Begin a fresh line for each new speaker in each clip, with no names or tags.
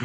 Et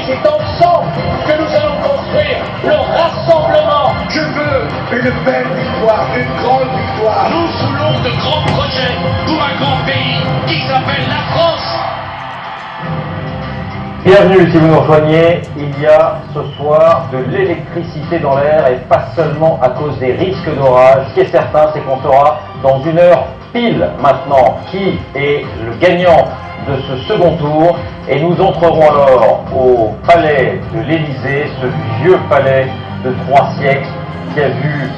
c'est ensemble que nous allons construire le rassemblement.
Je veux une belle victoire, une grande victoire.
Nous voulons de grands projets pour un grand pays qui s'appelle la France.
Bienvenue si vous nous rejoignez, il y a ce soir de l'électricité dans l'air et pas seulement à cause des risques d'orage. Ce qui est certain, c'est qu'on saura dans une heure pile maintenant qui est le gagnant de ce second tour et nous entrerons alors au palais de l'Élysée, ce vieux palais de 3 siècles qui a vu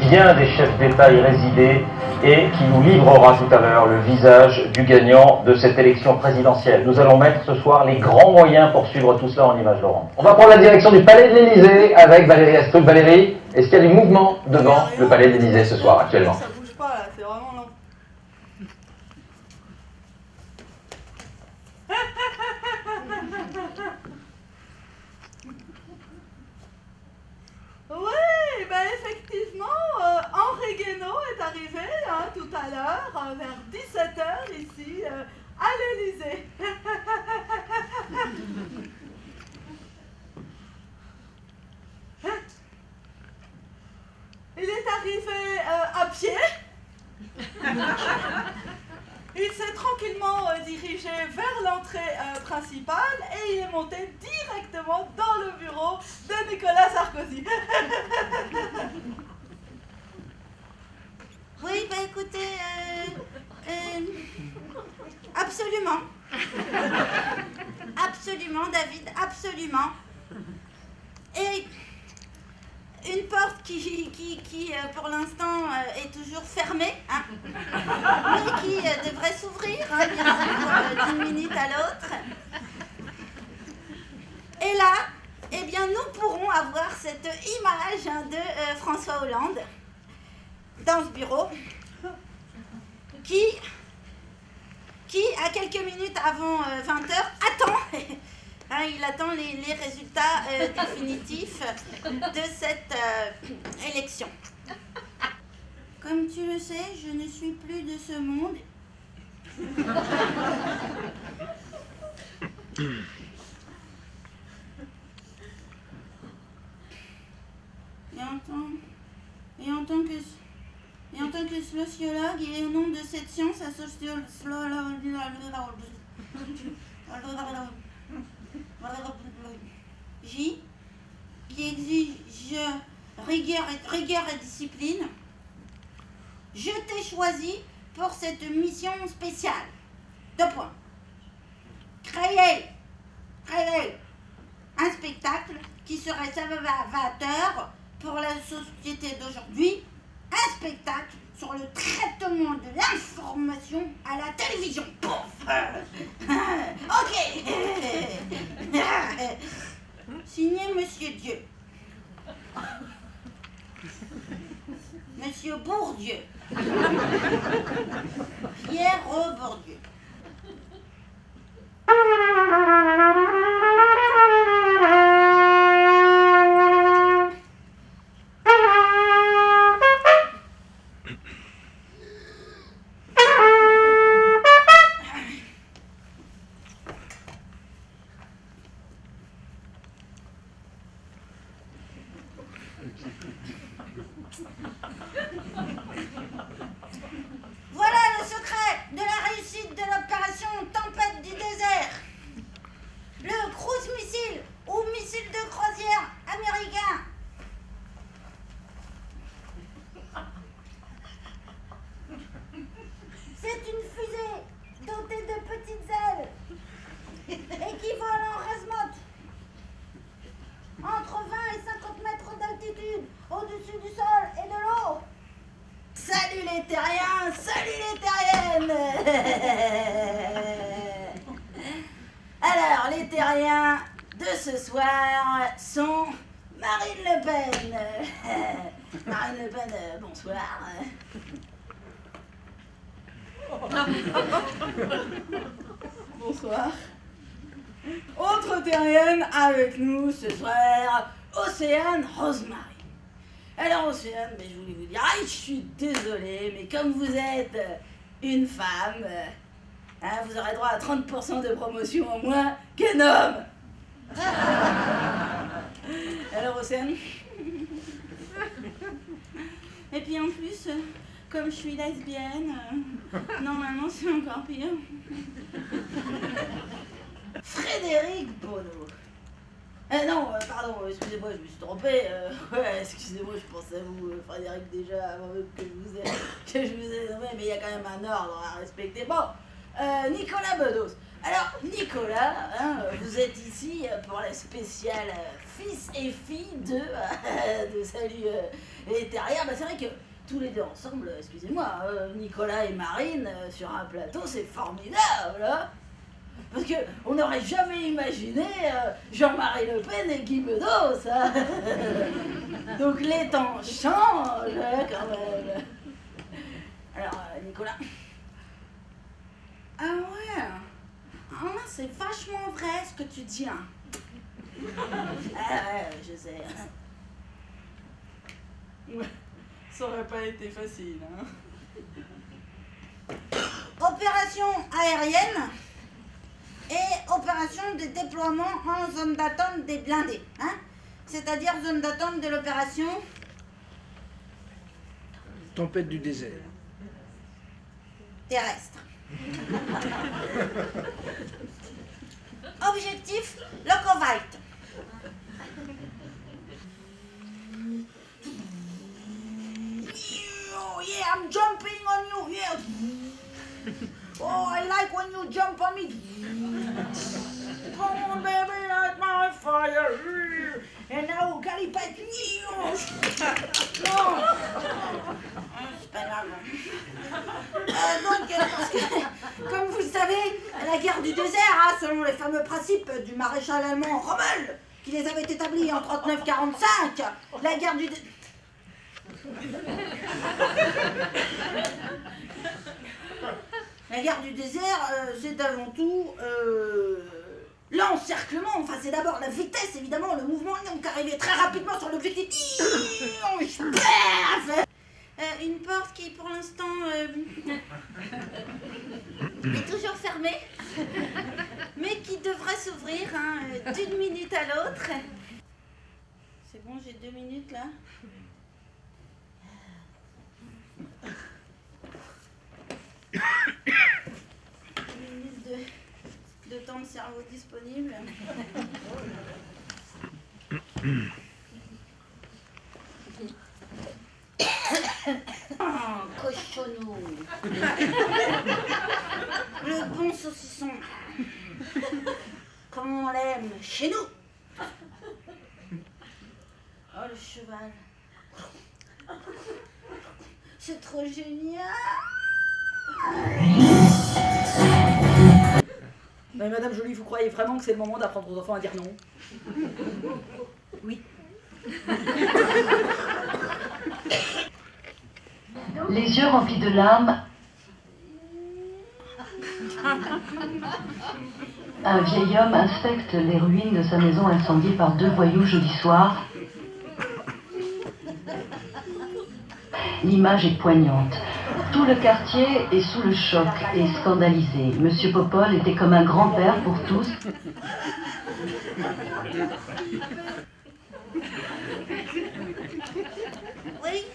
bien des chefs d'État y résider et qui nous livrera tout à l'heure le visage du gagnant de cette élection présidentielle. Nous allons mettre ce soir les grands moyens pour suivre tout cela en images, Laurent. On va prendre la direction du palais de l'Élysée avec Valérie Astruc. Valérie, est-ce qu'il y a du mouvement devant le palais de l'Élysée ce soir actuellement?
Ça bouge pas là, c'est vraiment lent. Oui, ben effectivement, Henri Guénaud est arrivé tout à l'heure, vers 17h ici, à l'Élysée. Il est arrivé à pied. Il s'est tranquillement dirigé vers l'entrée principale et il est monté directement dans le bureau de Nicolas Sarkozy.
Oui, bah écoutez, absolument. Absolument, David, absolument. Et une porte qui pour l'instant, est toujours fermée, hein, mais qui devrait s'ouvrir, hein, bien sûr, d'une minute à l'autre. Et là, eh bien, nous pourrons avoir cette image hein, de François Hollande dans ce bureau qui à quelques minutes avant 20h, attend. Hein, il attend les résultats définitifs de cette élection. Comme tu le sais, je ne suis plus de ce monde. Et en tant que sociologue et au nom de cette science, J, qui exige rigueur et discipline, je t'ai choisi pour cette mission spéciale. 2 points. Créer un spectacle qui serait salvateur pour la société d'aujourd'hui, un spectacle sur le traitement de l'information à la télévision. Pouf. Ok. Signé Monsieur Dieu. Monsieur Bourdieu. Pierre Bourdieu. Voilà le secret de la réussite de l'opération Tempête du désert. Le cruise missile ou missile de croisière américain. C'est une fusée dotée de petites ailes et qui vole en remote entre 20 et 50 mètres d'altitude au-dessus du sol et de l'eau. Salut les terriens, salut les terriennes. Alors les terriens, de ce soir sont Marine Le Pen. Marine Le Pen, bonsoir.
Bonsoir. Autre terrienne avec nous ce soir, Océane Rosemary. Alors Océane, mais je voulais vous dire, je suis désolée, mais comme vous êtes une femme, vous aurez droit à 30% de promotion en moins qu'un homme. Alors Océane. Et puis en plus, comme je suis lesbienne, normalement c'est encore pire. Frédéric Bono. Non, pardon, excusez-moi, je me suis trompée. Excusez-moi, je pensais à vous, Frédéric, déjà, avant même que je vous ai nommé, mais il y a quand même un ordre à respecter. Bon, Nicolas Bedos. Alors, Nicolas, vous êtes ici pour la spéciale fils et fille de Salut les Terriens. Bah, c'est vrai que tous les deux ensemble, excusez-moi, Nicolas et Marine sur un plateau, c'est formidable, hein. Parce qu'on n'aurait jamais imaginé Jean-Marie Le Pen et Guy Bedos, hein. Donc les temps changent, quand même. Alors, Nicolas. Ah ouais. Ah, c'est vachement vrai ce que tu dis, hein. Ah ouais, je sais. Ouais, ça aurait pas été facile, hein.
Opération aérienne et opération de déploiement en zone d'attente des blindés, hein. C'est-à-dire zone d'attente de l'opération
Tempête du désert.
terrestre. Objectif, Locovite. Yeah, I'm jumping on you. Yeah. Oh, I like when you jump on me. Come on, baby, light my fire. And now, Calipette. Non. C'est pas grave. Donc, parce que, comme vous le savez, la guerre du désert, selon les fameux principes du maréchal allemand Rommel, qui les avait établis en 39-45, la guerre du désert... La guerre du désert, c'est avant tout l'encerclement. Enfin, c'est d'abord la vitesse, évidemment, le mouvement, donc arriver très rapidement sur l'objectif. Une porte qui, pour l'instant, est toujours fermée, mais qui devrait s'ouvrir d'une minute à l'autre. C'est bon, j'ai 2 minutes là. 2 minutes de temps de cerveau disponible. Oh, cochonou. Le bon saucisson. Comme on l'aime chez nous. Oh, le cheval. C'est trop génial.
Mais Madame Jolie, vous croyez vraiment que c'est le moment d'apprendre aux enfants à dire non? Oui.
Les yeux remplis de larmes, un vieil homme inspecte les ruines de sa maison incendiée par 2 voyous jeudi soir. L'image est poignante. Tout le quartier est sous le choc et scandalisé. Monsieur Popol était comme un grand-père pour tous.
Oui.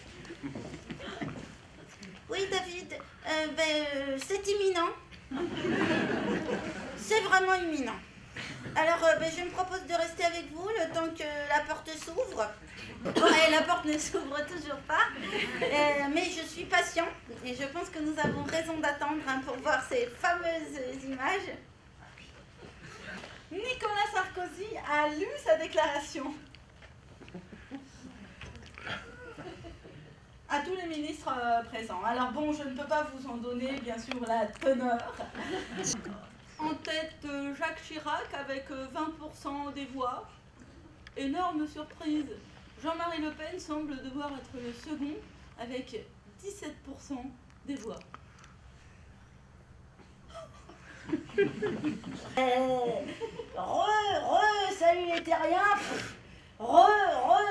Oui, David. C'est imminent. C'est vraiment imminent. Alors, je me propose de rester avec vous le temps que la porte s'ouvre. Ouais, la porte ne s'ouvre toujours pas. Mais je suis patient et je pense que nous avons raison d'attendre pour voir ces fameuses images.
Nicolas Sarkozy a lu sa déclaration. À tous les ministres présents. Alors bon, je ne peux pas vous en donner, bien sûr, la teneur.
En tête, Jacques Chirac avec 20% des voix. Énorme surprise. Jean-Marie Le Pen semble devoir être le second avec 17% des voix.
Salut les terriens.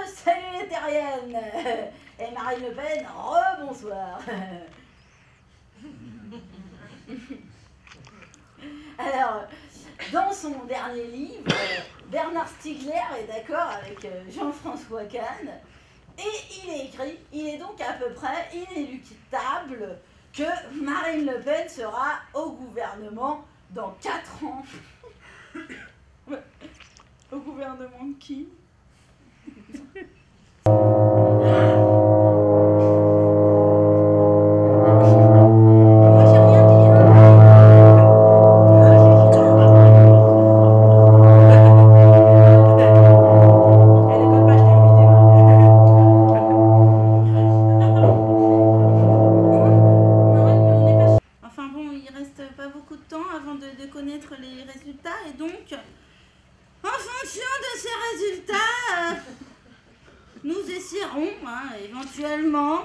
Salut les terriennes. Et Marine Le Pen, bonsoir. Alors, dans son dernier livre, Bernard Stiegler est d'accord avec Jean-François Kahn, et il est écrit, il est donc à peu près inéluctable que Marine Le Pen sera au gouvernement dans 4 ans.
Au gouvernement de qui?
Éventuellement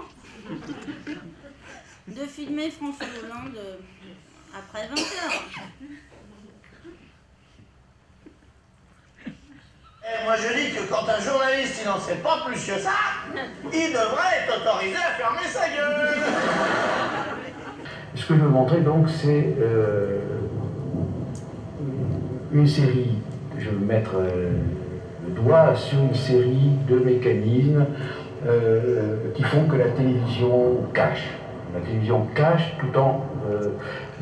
de filmer François Hollande après 20h.
Et moi je dis que quand un journaliste il n'en sait pas plus que ça, il devrait être autorisé à fermer sa gueule.
Ce que je veux montrer donc c'est une série, je veux mettre le doigt sur une série de mécanismes qui font que la télévision cache. La télévision cache tout en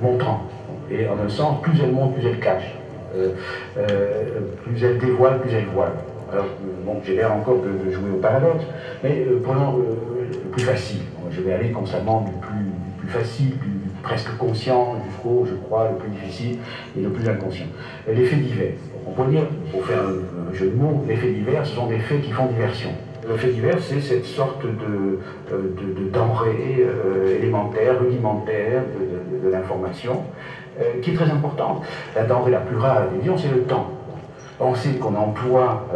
montrant. Et en un sens, plus elle montre, plus elle cache. Plus elle dévoile, plus elle voile. Alors, bon, j'ai l'air encore de jouer au paradoxe, mais prenons le plus facile. Je vais aller constamment du plus facile, du presque conscient, jusqu'au, je crois, le plus difficile et le plus inconscient. Les faits divers. On peut dire, pour faire un jeu de mots, les faits divers, ce sont des faits qui font diversion. Le fait divers, c'est cette sorte de denrée élémentaire, rudimentaire de l'information, qui est très importante. La denrée la plus rare à la télévision, c'est le temps. Penser qu'on emploie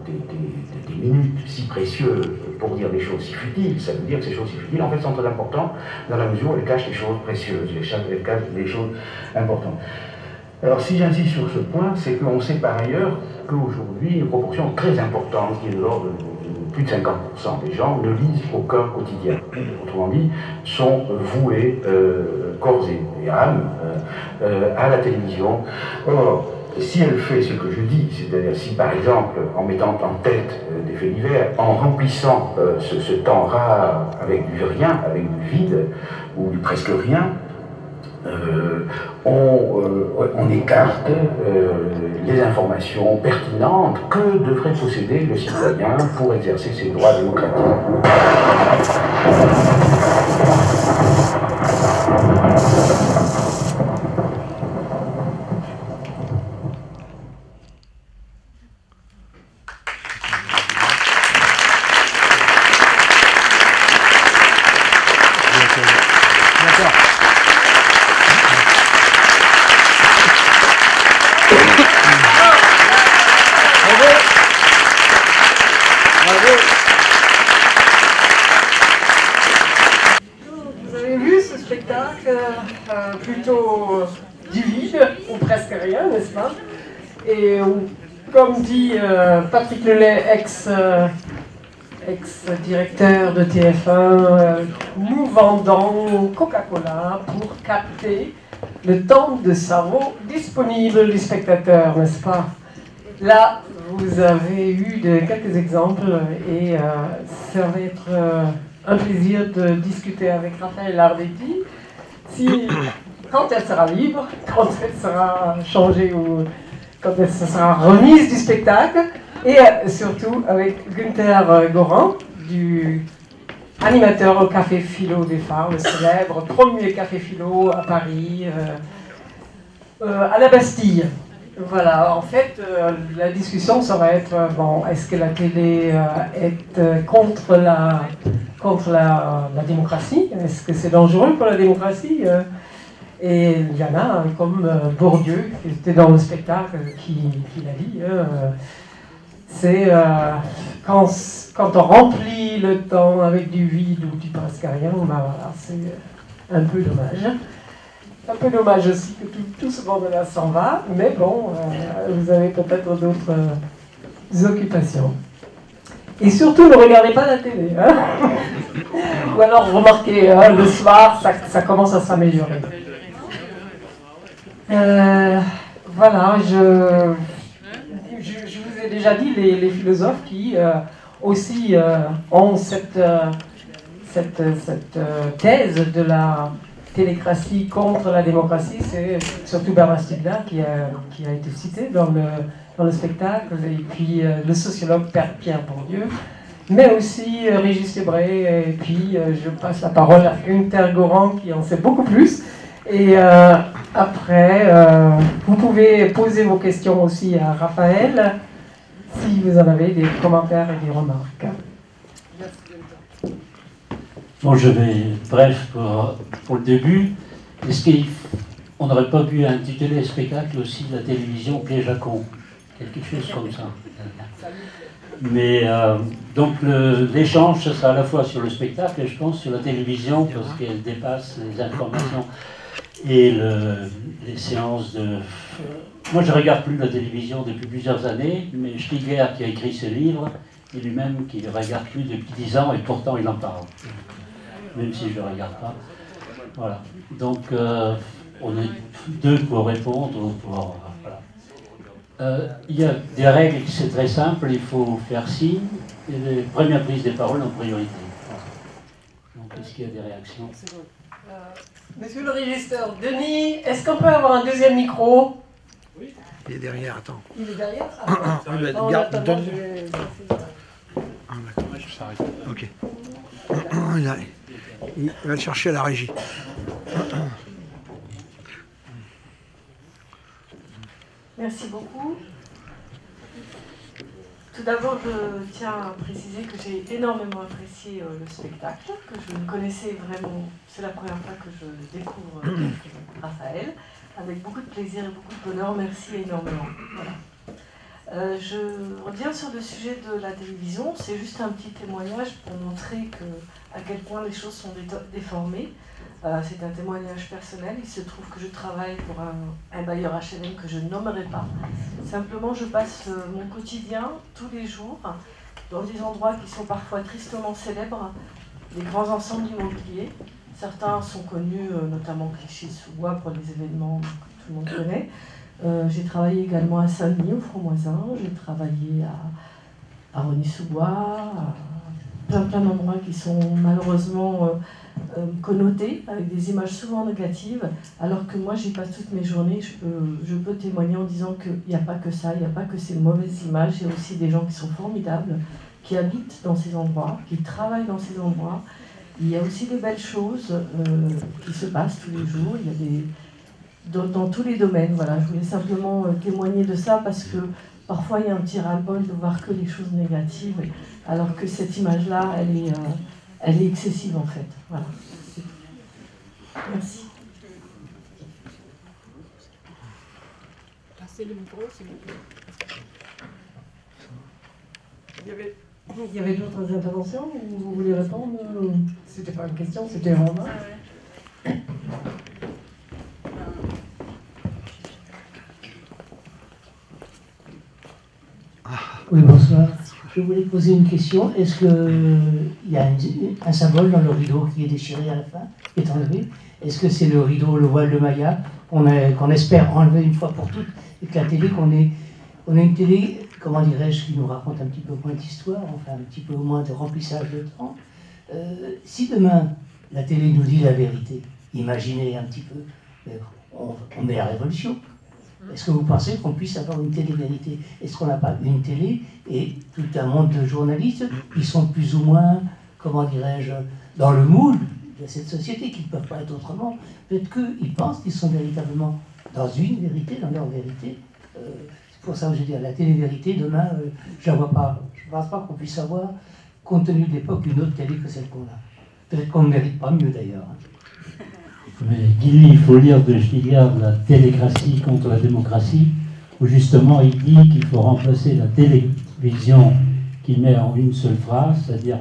des minutes si précieuses pour dire des choses si futiles, ça veut dire que ces choses si futiles, en fait, sont très importantes dans la mesure où elles cachent des choses précieuses, elles cachent des choses importantes. Alors, si j'insiste sur ce point, c'est qu'on sait par ailleurs qu'aujourd'hui, une proportion très importante, qui est de l'ordre de plus de 50% des gens, ne lisent aucun quotidien. Autrement dit, sont voués corps et âme à la télévision. Or, si elle fait ce que je dis, c'est-à-dire si par exemple, en mettant en tête des faits divers, en remplissant ce temps rare avec du rien, avec du vide, ou du presque rien, on écarte les informations pertinentes que devrait posséder le citoyen pour exercer ses droits démocratiques.
Vous avez vu ce spectacle plutôt divide, ou presque rien, n'est-ce pas? Et comme dit Patrick Lelay, ex-directeur de TF1, nous vendons Coca-Cola pour capter le temps de cerveau disponible du spectateur, n'est-ce pas? Là, vous avez eu quelques exemples et ça va être un plaisir de discuter avec Raphaël Ardetti quand elle sera libre, quand elle sera changée ou quand elle sera remise du spectacle, et surtout avec Günther Gorin, animateur au Café Philo des Phares, le célèbre premier Café Philo à Paris, à la Bastille. Voilà, en fait, la discussion, ça va être, bon, est-ce que la télé est contre la démocratie? Est-ce que c'est dangereux pour la démocratie? Et il y en a, comme Bourdieu, qui était dans le spectacle, qui l'a dit, c'est quand on remplit le temps avec du vide ou du presque rien, ben voilà, c'est un peu dommage. Un peu dommage aussi que tout ce monde-là s'en va, mais bon, vous avez peut-être d'autres occupations. Et surtout, ne regardez pas la télé. Hein. Ou alors, remarquez, hein, le soir, ça commence à s'améliorer. Voilà, je vous ai déjà dit, les philosophes qui aussi ont cette thèse de la télécratie contre la démocratie, c'est surtout Bernard Stiegler qui a été cité dans le spectacle, et puis le sociologue Pierre Bourdieu, mais aussi Régis Debray, et puis je passe la parole à Günther Goran qui en sait beaucoup plus. Et après, vous pouvez poser vos questions aussi à Raphaël, si vous en avez des commentaires et des remarques.
Bon, je vais bref pour le début. Est-ce qu'on n'aurait pas pu intituler le spectacle aussi la télévision piège à con? Quelque chose comme ça. Mais donc l'échange, ce sera à la fois sur le spectacle et je pense sur la télévision parce qu'elle dépasse les informations et les séances de... Moi, je ne regarde plus la télévision depuis plusieurs années, mais Stiegler, qui a écrit ce livre, est lui-même qui ne regarde plus depuis 10 ans et pourtant il en parle. Même si je ne regarde pas. Voilà. Donc, on est deux pour répondre. Voilà. Il y a des règles, c'est très simple, il faut faire signe, et les premières prises de parole en priorité. Donc, est-ce qu'il y a des réactions?
Monsieur le régisseur, Denis, est-ce qu'on peut avoir un deuxième micro?
Oui. Il est derrière, attends.
Il est derrière?
Donne. Ah, d'accord, ça arrive. Ok. Il va le chercher à la régie.
Merci beaucoup. Tout d'abord, je tiens à préciser que j'ai énormément apprécié le spectacle, que je ne connaissais vraiment, c'est la première fois que je découvre Raphaël, avec beaucoup de plaisir et beaucoup de bonheur. Merci énormément. Voilà. Je reviens sur le sujet de la télévision. C'est juste un petit témoignage pour montrer à quel point les choses sont déformées. C'est un témoignage personnel. Il se trouve que je travaille pour un bailleur HLM que je nommerai pas. Simplement, je passe mon quotidien tous les jours dans des endroits qui sont parfois tristement célèbres, des grands ensembles immobiliers. Certains sont connus, notamment Clichy-sous-Bois pour les événements que tout le monde connaît. J'ai travaillé également à Saint-Denis, au Franc-Moisin. J'ai travaillé à Rosny-sous-Bois, plein d'endroits qui sont malheureusement connotés, avec des images souvent négatives, alors que moi j'y passe toutes mes journées. Je peux témoigner en disant qu'il n'y a pas que ça, il n'y a pas que ces mauvaises images, il y a aussi des gens qui sont formidables, qui habitent dans ces endroits, qui travaillent dans ces endroits. Il y a aussi des belles choses qui se passent tous les jours, il y a dans tous les domaines. Voilà, je voulais simplement témoigner de ça parce que parfois il y a un petit ras-le-bol de voir que les choses négatives, alors que cette image-là, elle est excessive en fait. Voilà. Merci.
Passez le micro, s'il vous plaît.
Il y avait d'autres interventions ou vous voulez répondre? C'était pas une question, c'était un remarque.
Oui, bonsoir. Je voulais poser une question. Est-ce qu'il y a un symbole dans le rideau qui est déchiré à la fin, qui est enlevé? Est-ce que c'est le rideau, le voile de Maya, qu'on espère enlever une fois pour toutes, et que la télé, qu'on ait une télé, comment dirais-je, qui nous raconte un petit peu moins d'histoire, enfin un petit peu moins de remplissage de temps. Si demain, la télé nous dit la vérité, imaginez un petit peu, on met la révolution. Est-ce que vous pensez qu'on puisse avoir une télé-vérité? Est-ce qu'on n'a pas une télé et tout un monde de journalistes qui sont plus ou moins, comment dirais-je, dans le moule de cette société, qui ne peuvent pas être autrement? Peut-être qu'ils pensent qu'ils sont véritablement dans une vérité, dans leur vérité. C'est pour ça que je dis, la télé-vérité, demain, je ne vois pas. Je ne pense pas qu'on puisse avoir, compte tenu de l'époque, une autre télé que celle qu'on a. Peut-être qu'on ne mérite pas mieux d'ailleurs.
Mais Guilly, il faut lire de Schligard La télécratie contre la démocratie, où justement il dit qu'il faut remplacer la télévision qu'il met en une seule phrase, c'est-à-dire,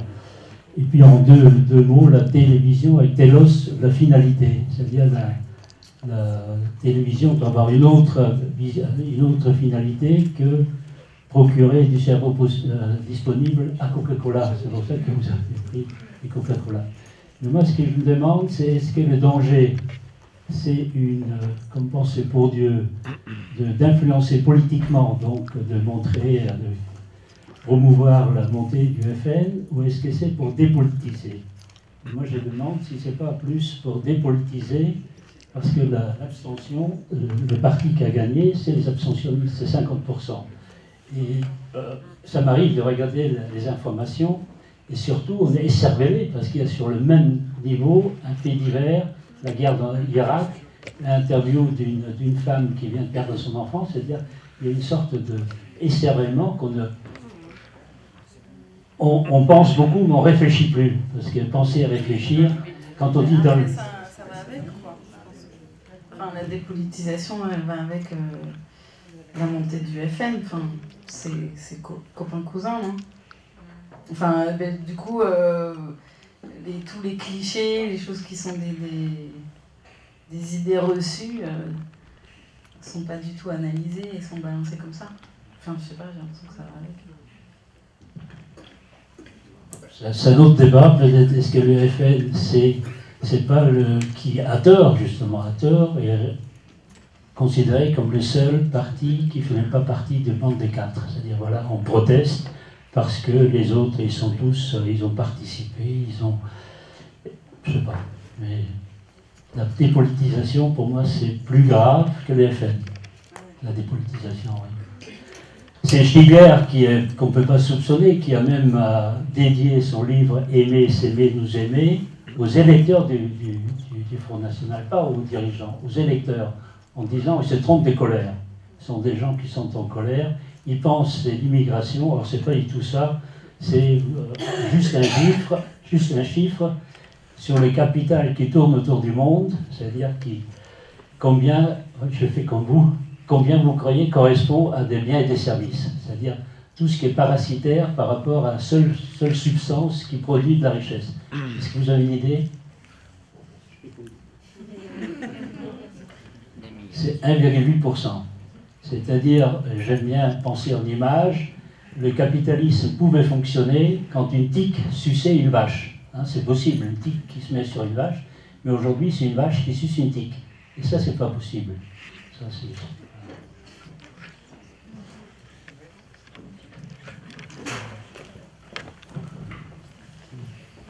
et puis en deux mots, la télévision avec télos, la finalité, c'est-à-dire la télévision doit avoir une autre finalité que procurer du cerveau disponible à Coca-Cola. C'est pour ça que vous avez pris du Coca-Cola. Mais moi, ce que je me demande, c'est est-ce que le danger, c'est comme pensait Bourdieu, d'influencer politiquement, donc de montrer, de promouvoir la montée du FN, ou est-ce que c'est pour dépolitiser? Moi, je demande si c'est pas plus pour dépolitiser, parce que l'abstention, le parti qui a gagné, c'est les abstentionnistes, c'est 50%. Et ça m'arrive de regarder les informations, et surtout, on est écervelé, parce qu'il y a sur le même niveau un fait divers, la guerre dans l'Irak, l'interview d'une femme qui vient de perdre son enfant, c'est-à-dire il y a une sorte d'écervellement on pense beaucoup, mais on ne réfléchit plus. Parce que penser et réfléchir, quand on dit dans le...
Ça va avec, quoi. Enfin, la dépolitisation, elle va avec la montée du FN. Enfin, c'est copain-cousin, non? Enfin, ben, du coup, tous les clichés, les choses qui sont des idées reçues, sont pas du tout analysées et sont balancées comme ça. Enfin, je sais pas, j'ai l'impression que ça va avec.
C'est un autre débat, peut-être. Est-ce que le FN, c'est pas qui a tort, justement, a tort, et considéré comme le seul parti qui ne fait même pas partie de bande des quatre. C'est-à-dire, voilà, on proteste parce que les autres, ils sont tous, ils ont participé, ils ont... Je sais pas, mais la dépolitisation, pour moi, c'est plus grave que le FN. La dépolitisation, oui. C'est Schligler qu'on ne peut pas soupçonner, qui a même dédié son livre « Aimer, s'aimer, nous aimer » aux électeurs du Front National, pas aux dirigeants, aux électeurs, en disant ils se trompent des colères. Ce sont des gens qui sont en colère, ils pensent c'est l'immigration, alors c'est pas du tout ça, c'est juste un chiffre sur le capital qui tourne autour du monde, c'est-à-dire combien, je fais comme vous, combien vous croyez correspond à des biens et des services, c'est-à-dire tout ce qui est parasitaire par rapport à une seule substance qui produit de la richesse. Est-ce que vous avez une idée? C'est 1,8%. C'est-à-dire, j'aime bien penser en image, le capitalisme pouvait fonctionner quand une tique suçait une vache. Hein, c'est possible, une tique qui se met sur une vache, mais aujourd'hui, c'est une vache qui suce une tique. Et ça, c'est pas possible. Ça, c'est...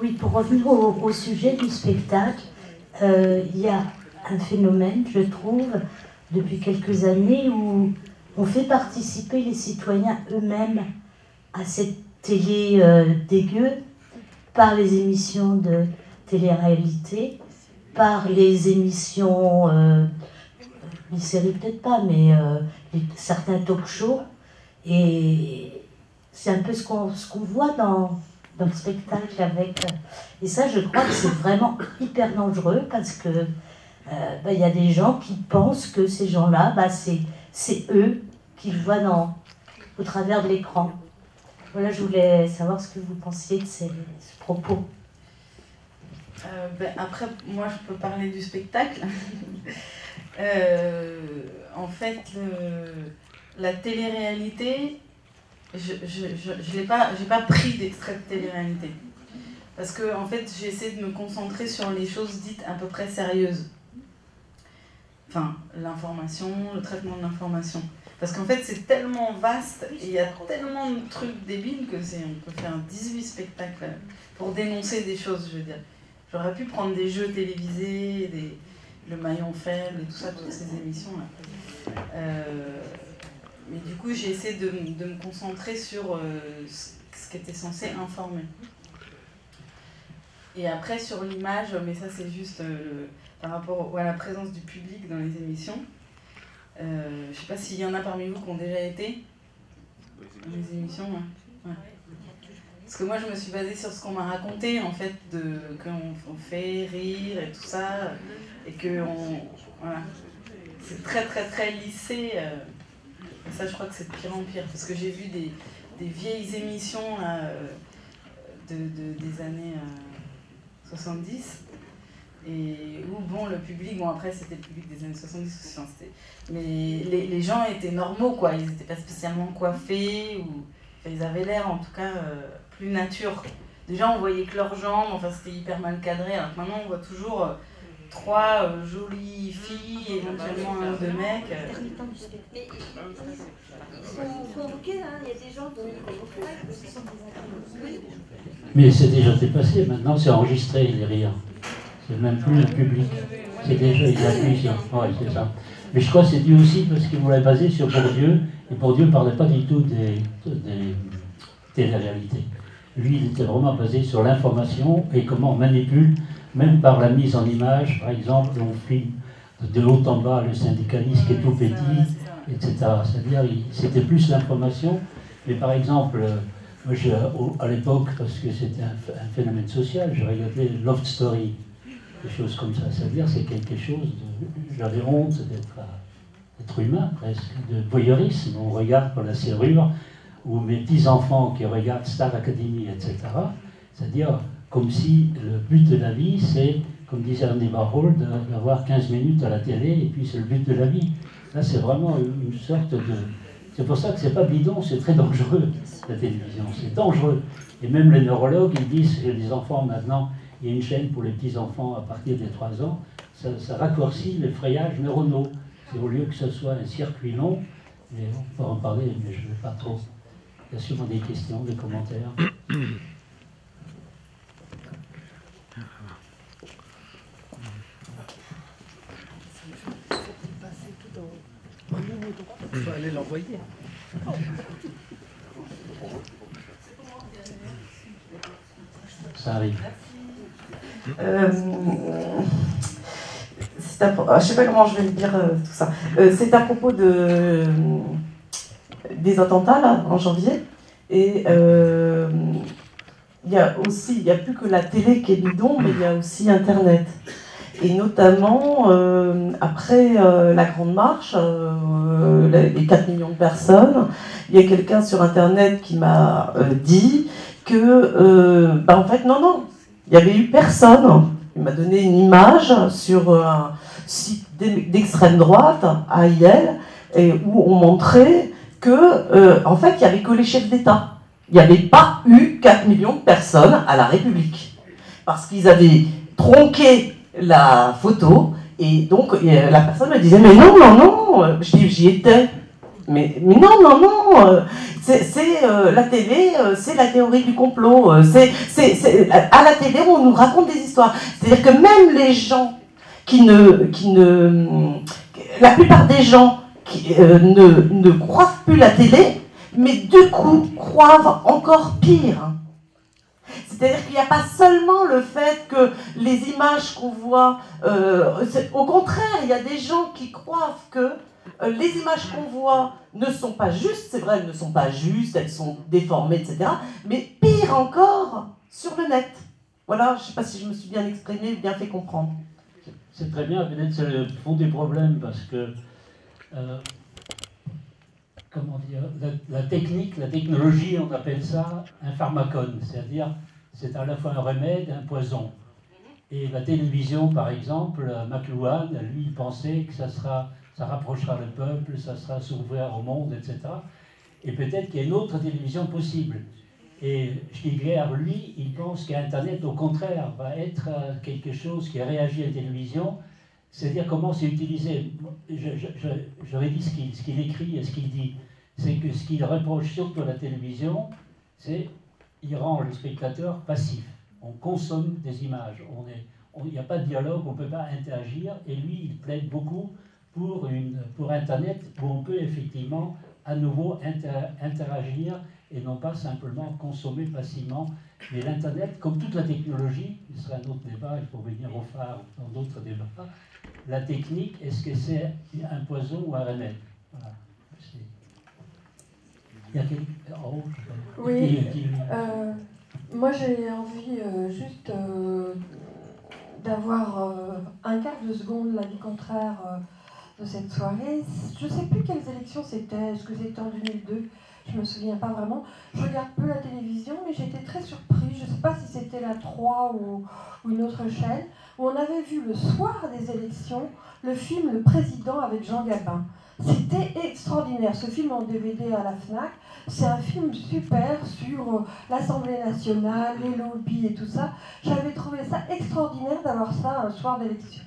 Oui, pour revenir au sujet du spectacle, il y a un phénomène, je trouve, depuis quelques années où on fait participer les citoyens eux-mêmes à cette télé dégueu par les émissions de télé-réalité, par les émissions, les séries peut-être pas, mais certains talk-shows. Et c'est un peu ce qu'on voit dans le spectacle avec... Et ça, je crois que c'est vraiment hyper dangereux parce que y a des gens qui pensent que ces gens-là, c'est eux qu'ils voient au travers de l'écran. Voilà, je voulais savoir ce que vous pensiez de ce propos.
Après, moi, je peux parler du spectacle. En fait, la télé-réalité... j'ai pas pris d'extrait de télé-réalité. Parce que, en fait, j'essaie de me concentrer sur les choses dites à peu près sérieuses. Enfin, l'information, le traitement de l'information. Parce qu'en fait, c'est tellement vaste et il y a tellement de trucs débiles que on peut faire 18 spectacles pour dénoncer des choses, je veux dire. J'aurais pu prendre des jeux télévisés, le maillon faible et tout ça, toutes ces émissions-là. Mais du coup, j'ai essayé de me concentrer sur ce qui était censé informer. Et après, sur l'image, mais ça c'est juste par rapport à la présence du public dans les émissions. Je ne sais pas s'il y en a parmi vous qui ont déjà été dans les émissions. Ouais.
Parce que moi, je me suis basée sur ce qu'on m'a raconté, en fait, qu'on fait rire et tout ça, et que voilà. C'est très, très, très lissé. Et ça, je crois que c'est de pire en pire, parce que j'ai vu des vieilles émissions là, des années 70, et où, bon, le public, bon, après, c'était le public des années 70, mais les gens étaient normaux, quoi. Ils n'étaient pas spécialement coiffés, ou enfin, ils avaient l'air, en tout cas, plus nature. Déjà, on voyait que leurs jambes, enfin, c'était hyper mal cadré, alors que maintenant, on voit toujours 3 jolies filles, éventuellement 1 ou 2 mecs.
Mais ils sont convoqués, hein. Il y a des gens qui sont des...
Mais c'est déjà dépassé, maintenant c'est enregistré les rires. C'est même plus le public. C'est déjà, ils appuient sur. Ouais, c'est ça. Mais je crois que c'est dû aussi parce qu'il voulait baser sur Bourdieu, et Bourdieu ne parlait pas du tout des téléréalités. Lui, il était vraiment basé sur l'information et comment on manipule, même par la mise en image, par exemple, on filme de haut en bas le syndicaliste qui est tout petit, etc. C'est-à-dire, c'était plus l'information, mais par exemple, moi, à l'époque, parce que c'était un phénomène social, je regardais Love Story, des choses comme ça. C'est-à-dire, c'est quelque chose de... J'avais honte d'être humain, presque, de voyeurisme. On regarde par la serrure, ou mes petits-enfants qui regardent Star Academy, etc. C'est-à-dire, comme si le but de la vie, c'est, comme disait Andy Warhol, d'avoir 15 minutes à la télé, et puis c'est le but de la vie. Là, c'est vraiment une sorte de... C'est pour ça que c'est pas bidon, c'est très dangereux, la télévision. C'est dangereux. Et même les neurologues, ils disent que les enfants, maintenant, il y a une chaîne pour les petits-enfants à partir des 3 ans, ça raccourcit les frayages neuronaux. C'est au lieu que ce soit un circuit long, mais on peut en parler, mais je ne vais pas trop. Il y a sûrement des questions, des commentaires.
Il faut aller l'envoyer.
Ça arrive.
Je ne sais pas comment je vais le dire tout ça. C'est à propos des attentats là, en janvier. Et il y a plus que la télé qui est bidon, mais il y a aussi Internet. Et notamment, après la Grande Marche, les 4 millions de personnes, il y a quelqu'un sur Internet qui m'a dit que, en fait, non, il n'y avait eu personne. Il m'a donné une image sur un site d'extrême droite, AIL, et où on montrait que, en fait, il n'y avait que les chefs d'État. Il n'y avait pas eu 4 millions de personnes à la République. Parce qu'ils avaient tronqué la photo, et donc la personne me disait, mais non, je dis, j'y étais. Mais non, c'est la télé, c'est la théorie du complot. À la télé, on nous raconte des histoires. C'est-à-dire que même les gens la plupart des gens qui ne croient plus la télé, mais du coup croient encore pire. C'est-à-dire qu'il n'y a pas seulement le fait que les images qu'on voit, au contraire, il y a des gens qui croient que les images qu'on voit ne sont pas justes, c'est vrai, elles ne sont pas justes, elles sont déformées, etc. Mais pire encore, sur le net. Voilà, je ne sais pas si je me suis bien exprimée, bien fait comprendre.
C'est très bien, peut-être c'est le fond des problèmes, parce que, comment dire, la technique, la technologie, on appelle ça un pharmacone, c'est-à-dire c'est à la fois un remède, un poison. Et la télévision, par exemple, McLuhan, lui, il pensait que ça rapprochera le peuple, ça sera s'ouvrir au monde, etc. Et peut-être qu'il y a une autre télévision possible. Et Stigler, lui, il pense qu'Internet, au contraire, va être quelque chose qui réagit à la télévision, c'est-à-dire comment c'est utilisé. J'aurais dit ce qu'il écrit et ce qu'il dit. C'est que ce qu'il reproche surtout à la télévision, c'est qu'il rend le spectateur passif. On consomme des images. Il n'y a pas de dialogue, on ne peut pas interagir. Et lui, il plaide beaucoup pour Internet, où on peut effectivement à nouveau interagir et non pas simplement consommer passivement. Mais l'Internet, comme toute la technologie, ce sera un autre débat, il faut venir au phare dans d'autres débats, la technique, est-ce que c'est un poison ou un remède? Voilà. Il y a quelqu'un...
Oui, Moi, j'ai envie juste d'avoir un quart de seconde l'avis contraire de cette soirée. Je ne sais plus quelles élections c'était. Est-ce que c'était en 2002 ? Je ne me souviens pas vraiment. Je regarde peu la télévision, mais j'étais très surprise. Je ne sais pas si c'était la 3 ou une autre chaîne, où on avait vu le soir des élections le film Le Président avec Jean Gabin. C'était extraordinaire. Ce film en DVD à la FNAC, c'est un film super sur l'Assemblée nationale, les lobbies et tout ça. J'avais trouvé ça extraordinaire d'avoir ça un soir d'élection.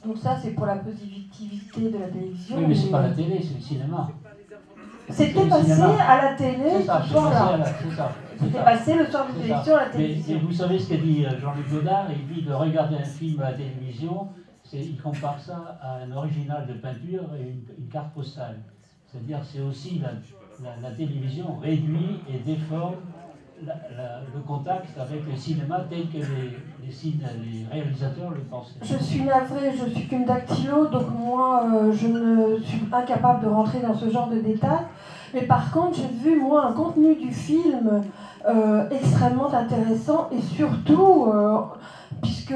Donc ça, c'est pour la positivité de la télévision.
Oui, mais c'est pas la télé, c'est le cinéma.
C'était passé à la télé
ce
soir-là. C'était passé le soir des élections à la télévision.
Mais vous savez ce qu'a dit Jean-Luc Godard? Il dit de regarder un film à la télévision, il compare ça à un original de peinture et une carte postale. C'est-à-dire c'est aussi la télévision réduit et déforme le contact avec le cinéma tel que les réalisateurs le pensaient.
Je suis navrée, je suis qu'une dactylo, donc moi je ne suis incapable de rentrer dans ce genre de détails. Mais par contre, j'ai vu moi un contenu du film extrêmement intéressant et surtout, puisque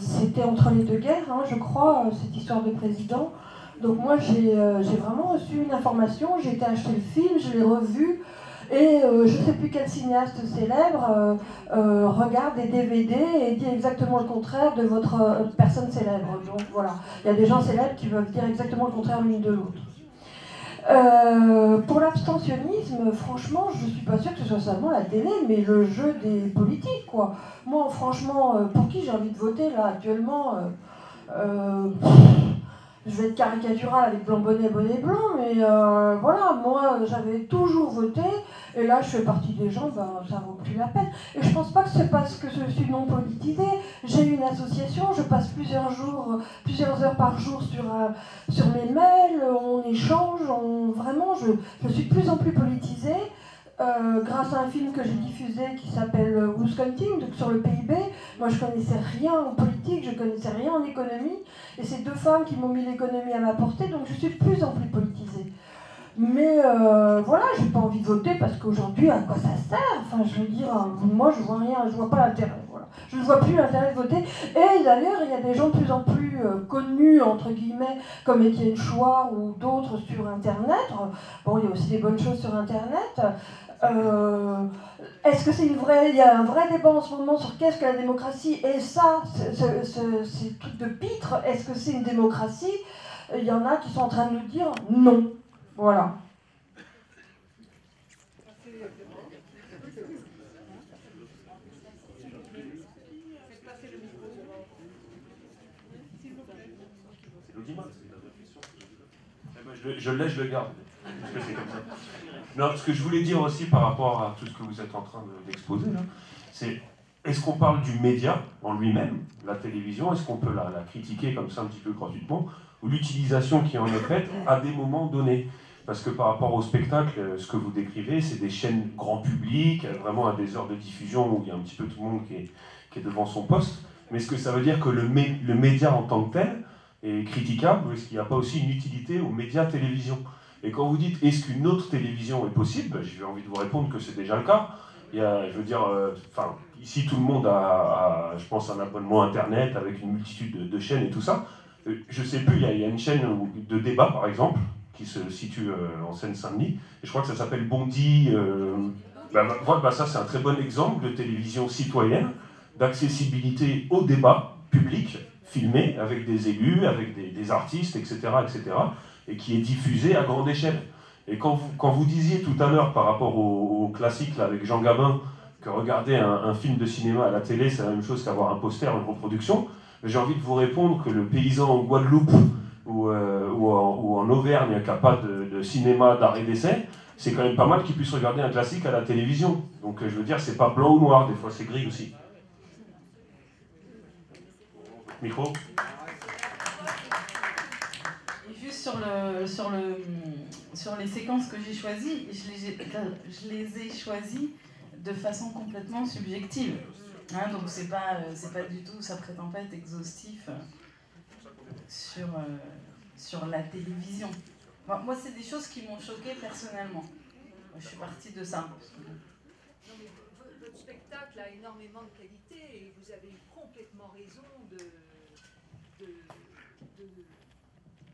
c'était entre les deux guerres, hein, je crois, cette histoire de président. Donc moi j'ai vraiment reçu une information, j'ai été acheter le film, je l'ai revu. Et je ne sais plus quel cinéaste célèbre regarde des DVD et dit exactement le contraire de votre personne célèbre. Donc voilà, il y a des gens célèbres qui veulent dire exactement le contraire l'une de l'autre. Pour l'abstentionnisme, franchement, je ne suis pas sûre que ce soit seulement la télé, mais le jeu des politiques, quoi. Moi, franchement, pour qui j'ai envie de voter, là, actuellement je vais être caricaturale avec blanc bonnet blanc, mais voilà, moi j'avais toujours voté, et là je fais partie des gens, ben, ça vaut plus la peine. Et je pense pas que c'est parce que je suis non politisée. J'ai une association, je passe plusieurs heures par jour sur mes mails, on échange, vraiment je suis de plus en plus politisée. Grâce à un film que j'ai diffusé qui s'appelle Who's Counting, donc sur le PIB. Moi je connaissais rien en politique, je connaissais rien en économie, et c'est deux femmes qui m'ont mis l'économie à ma portée, donc je suis de plus en plus politisée. Mais voilà, j'ai pas envie de voter parce qu'aujourd'hui, à quoi ça sert? Enfin, je veux dire, moi je vois rien, je vois pas l'intérêt. Voilà. Je ne vois plus l'intérêt de voter. Et d'ailleurs, il y a des gens de plus en plus connus, entre guillemets, comme Étienne Chouard ou d'autres sur Internet. Bon, il y a aussi des bonnes choses sur Internet. Est-ce que c'est il y a un vrai débat en ce moment sur qu'est-ce que la démocratie, et ça, ces trucs de pitre, est-ce que c'est une démocratie? Il y en a qui sont en train de nous dire non. Voilà.
Je le laisse, je le garde. Parce que c'est comme ça. Non, ce que je voulais dire aussi par rapport à tout ce que vous êtes en train d'exposer, là, c'est est-ce qu'on parle du média en lui-même, la télévision, est-ce qu'on peut la critiquer comme ça un petit peu gratuitement, ou l'utilisation qui en est faite à des moments donnés? Parce que par rapport au spectacle, ce que vous décrivez, c'est des chaînes grand public, vraiment à des heures de diffusion où il y a un petit peu tout le monde qui est devant son poste. Mais est-ce que ça veut dire que le média en tant que tel est critiquable, ou est-ce qu'il n'y a pas aussi une utilité aux médias télévision? Et quand vous dites est-ce qu'une autre télévision est possible, j'ai envie de vous répondre que c'est déjà le cas. Il y a, je veux dire, ici tout le monde a, je pense, un abonnement internet avec une multitude de chaînes et tout ça. Je sais plus, il y a une chaîne de débat par exemple qui se situe en Seine-Saint-Denis, et je crois que ça s'appelle Bondy. Ça c'est un très bon exemple de télévision citoyenne, d'accessibilité au débat public, filmé avec des élus, avec des artistes, etc., et qui est diffusé à grande échelle. Et quand vous disiez tout à l'heure par rapport au classique là, avec Jean gabin, que regarder un film de cinéma à la télé, c'est la même chose qu'avoir un poster, une reproduction, j'ai envie de vous répondre que le paysan en Guadeloupe ou en Auvergne qui n'a pas de cinéma d'art et d'essai, c'est quand même pas mal qu'il puisse regarder un classique à la télévision. Donc je veux dire, c'est pas blanc ou noir, des fois c'est gris aussi. Micro.
Et juste sur les séquences que j'ai choisies, je les ai choisies de façon complètement subjective. Hein, donc c'est pas du tout, ça prétend pas être exhaustif sur la télévision. Moi, c'est des choses qui m'ont choquée personnellement. Je suis partie de ça.
votre spectacle a énormément de qualité et vous avez eu complètement raison de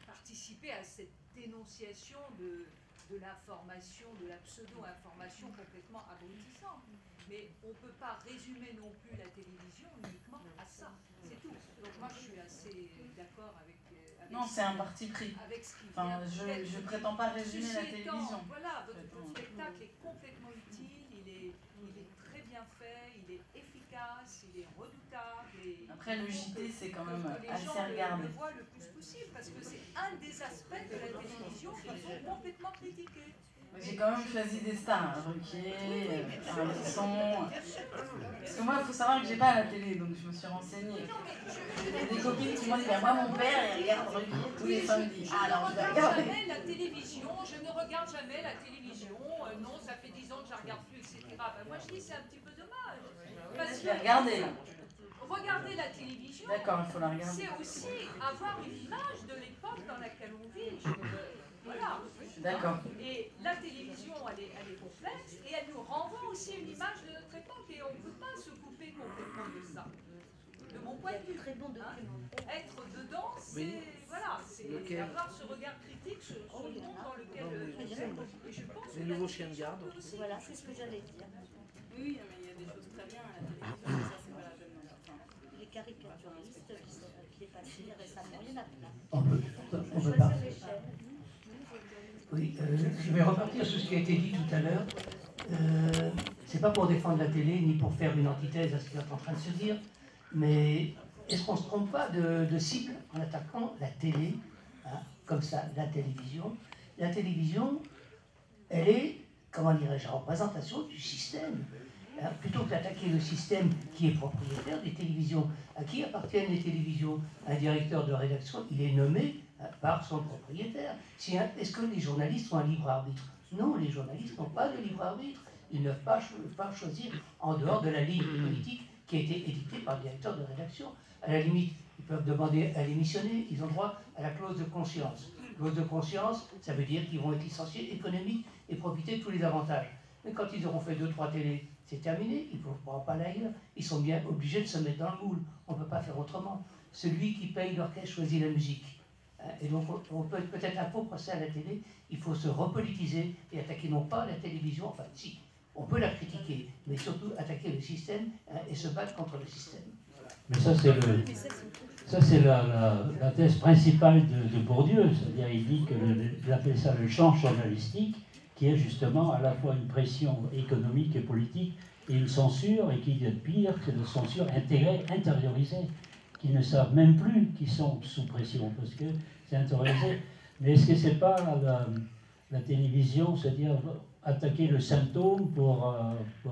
participer à cette dénonciation de l'information, de la pseudo-information complètement abrutissante. Mais on ne peut pas résumer non plus la télévision uniquement à ça. C'est tout. Donc moi, je suis assez d'accord avec
non, c'est un parti pris.
Avec ce qui
enfin, je ne prétends pas résumer la télévision.
Voilà, votre spectacle est complètement utile, il est très bien fait, il est efficace, il est redoutable. Et
après, le JT, c'est quand même
les
assez
gens
regardé.
le voient le plus possible, parce que c'est un des aspects de la télévision qui sont complètement critiqués.
J'ai quand même choisi des stars, Ruquier, Alisson. Parce que moi, il faut savoir que j'ai pas la télé, donc je me suis renseignée. J'ai des copines qui m'ont dit, moi mon père, il regarde Ruquier tous les samedis. Alors je vais regarder.
Je ne regarde jamais la télévision, non, ça fait 10 ans que je ne regarde plus, etc. Ben, moi je dis c'est un petit peu dommage.
Je vais regarder là.
Regarder la télévision,
d'accord, il faut la regarder.
C'est aussi avoir une image de l'époque dans laquelle on vit. Voilà.
D'accord.
Et la télévision, elle est complexe et elle nous renvoie aussi une image de notre époque et on ne peut pas se couper complètement de ça. De mon point de vue, très bon être dedans, c'est voilà, c'est avoir ce regard critique sur le monde dans lequel on est. Et je pense que
les nouveaux chiens de garde.
Voilà, c'est ce que j'allais dire.
Oui, mais il y a des choses très bien à la télévision, ça c'est pas la peine.
Les caricaturistes qui est passé récemment, il y en a plein.
On peut pas. Oui, je vais repartir sur ce qui a été dit tout à l'heure. C'est pas pour défendre la télé ni pour faire une antithèse à ce qui est en train de se dire, mais est-ce qu'on ne se trompe pas de cible en attaquant la télé, hein, comme ça, la télévision? La télévision, elle est, comment dirais-je, en représentation du système. Hein, plutôt que d'attaquer le système qui est propriétaire des télévisions. À qui appartiennent les télévisions? Un directeur de rédaction, il est nommé par son propriétaire. Est-ce que les journalistes ont un libre arbitre? Non, les journalistes n'ont pas de libre arbitre. Ils ne peuvent pas choisir en dehors de la ligne politique qui a été édictée par le directeur de rédaction. À la limite, ils peuvent demander à démissionner, ils ont droit à la clause de conscience. Clause de conscience, ça veut dire qu'ils vont être licenciés économiques et profiter de tous les avantages. Mais quand ils auront fait 2-3 télés, c'est terminé, ils ne pourront pas aller ailleurs. Ils sont bien obligés de se mettre dans le moule. On ne peut pas faire autrement. Celui qui paye l'orchestre choisit la musique. Et donc, on peut peut-être un faux procès à la télé. Il faut se repolitiser et attaquer non pas la télévision, enfin si, on peut la critiquer, mais surtout attaquer le système et se battre contre le système.
Mais ça, c'est la thèse principale de Bourdieu. C'est-à-dire, il dit qu'il appelle ça le champ journalistique, qui est justement à la fois une pression économique et politique et une censure, et qui est pire que la censure intégrée, intériorisée, qui ne savent même plus qu'ils sont sous pression, parce que c'est intériorisé. Mais est-ce que c'est pas la télévision, c'est-à-dire attaquer le symptôme pour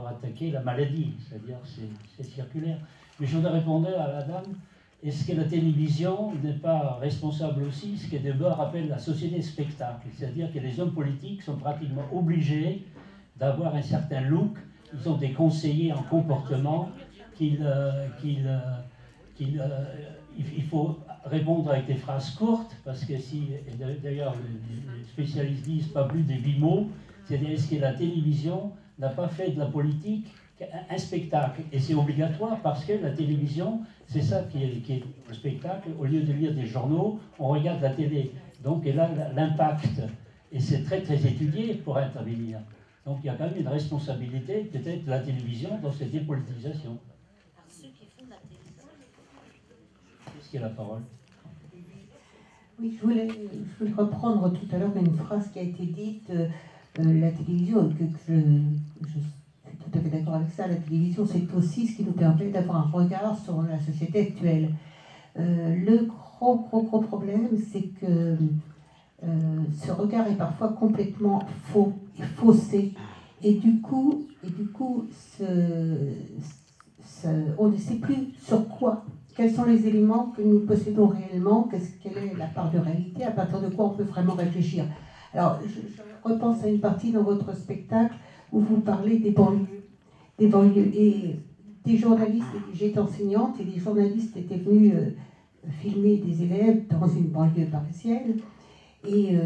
attaquer la maladie, c'est-à-dire c'est circulaire. Mais je voudrais répondre à la dame, est-ce que la télévision n'est pas responsable aussi de ce que Debord appelle la société spectacle, c'est-à-dire que les hommes politiques sont pratiquement obligés d'avoir un certain look, ils ont des conseillers en comportement il faut répondre avec des phrases courtes, parce que si, d'ailleurs les spécialistes disent pas plus de 8 mots, c'est-à-dire est-ce que la télévision n'a pas fait de la politique un spectacle, et c'est obligatoire parce que la télévision, c'est ça qui est le spectacle. Au lieu de lire des journaux, on regarde la télé. Donc, et là, l'impact, et c'est très très étudié pour intervenir. Donc, il y a quand même une responsabilité, peut-être, de la télévision dans cette dépolitisation.
Alors, ceux qui font de la télévision,
Qu'est-ce qui a la parole?
Oui, je voulais reprendre tout à l'heure une phrase qui a été dite, la télévision, que je suis tout à fait d'accord avec ça, la télévision, c'est aussi ce qui nous permet d'avoir un regard sur la société actuelle. Le gros problème, c'est que ce regard est parfois complètement faux et faussé. Et du coup on ne sait plus sur quoi, quels sont les éléments que nous possédons réellement, quelle est la part de réalité, à partir de quoi on peut vraiment réfléchir. Alors, je repense à une partie dans votre spectacle où vous parlez des banlieues et des journalistes. J'étais enseignante et des journalistes étaient venus filmer des élèves dans une banlieue parisienne et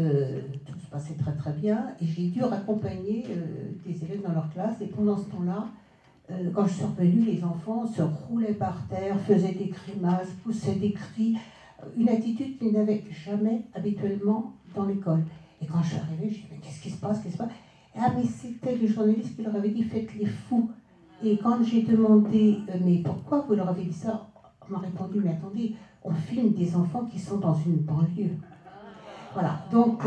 tout se passait très très bien et j'ai dû raccompagner des élèves dans leur classe et pendant ce temps-là, quand je suis revenue, les enfants se roulaient par terre, faisaient des grimaces, poussaient des cris, une attitude qu'ils n'avaient jamais habituellement dans l'école. Et quand je suis arrivée, je me suis dit, mais qu'est-ce qui se passe, Ah, mais c'était les journalistes qui leur avaient dit, faites les fous. Et quand j'ai demandé, mais pourquoi vous leur avez dit ça, on m'a répondu, mais attendez, on filme des enfants qui sont dans une banlieue. Voilà, donc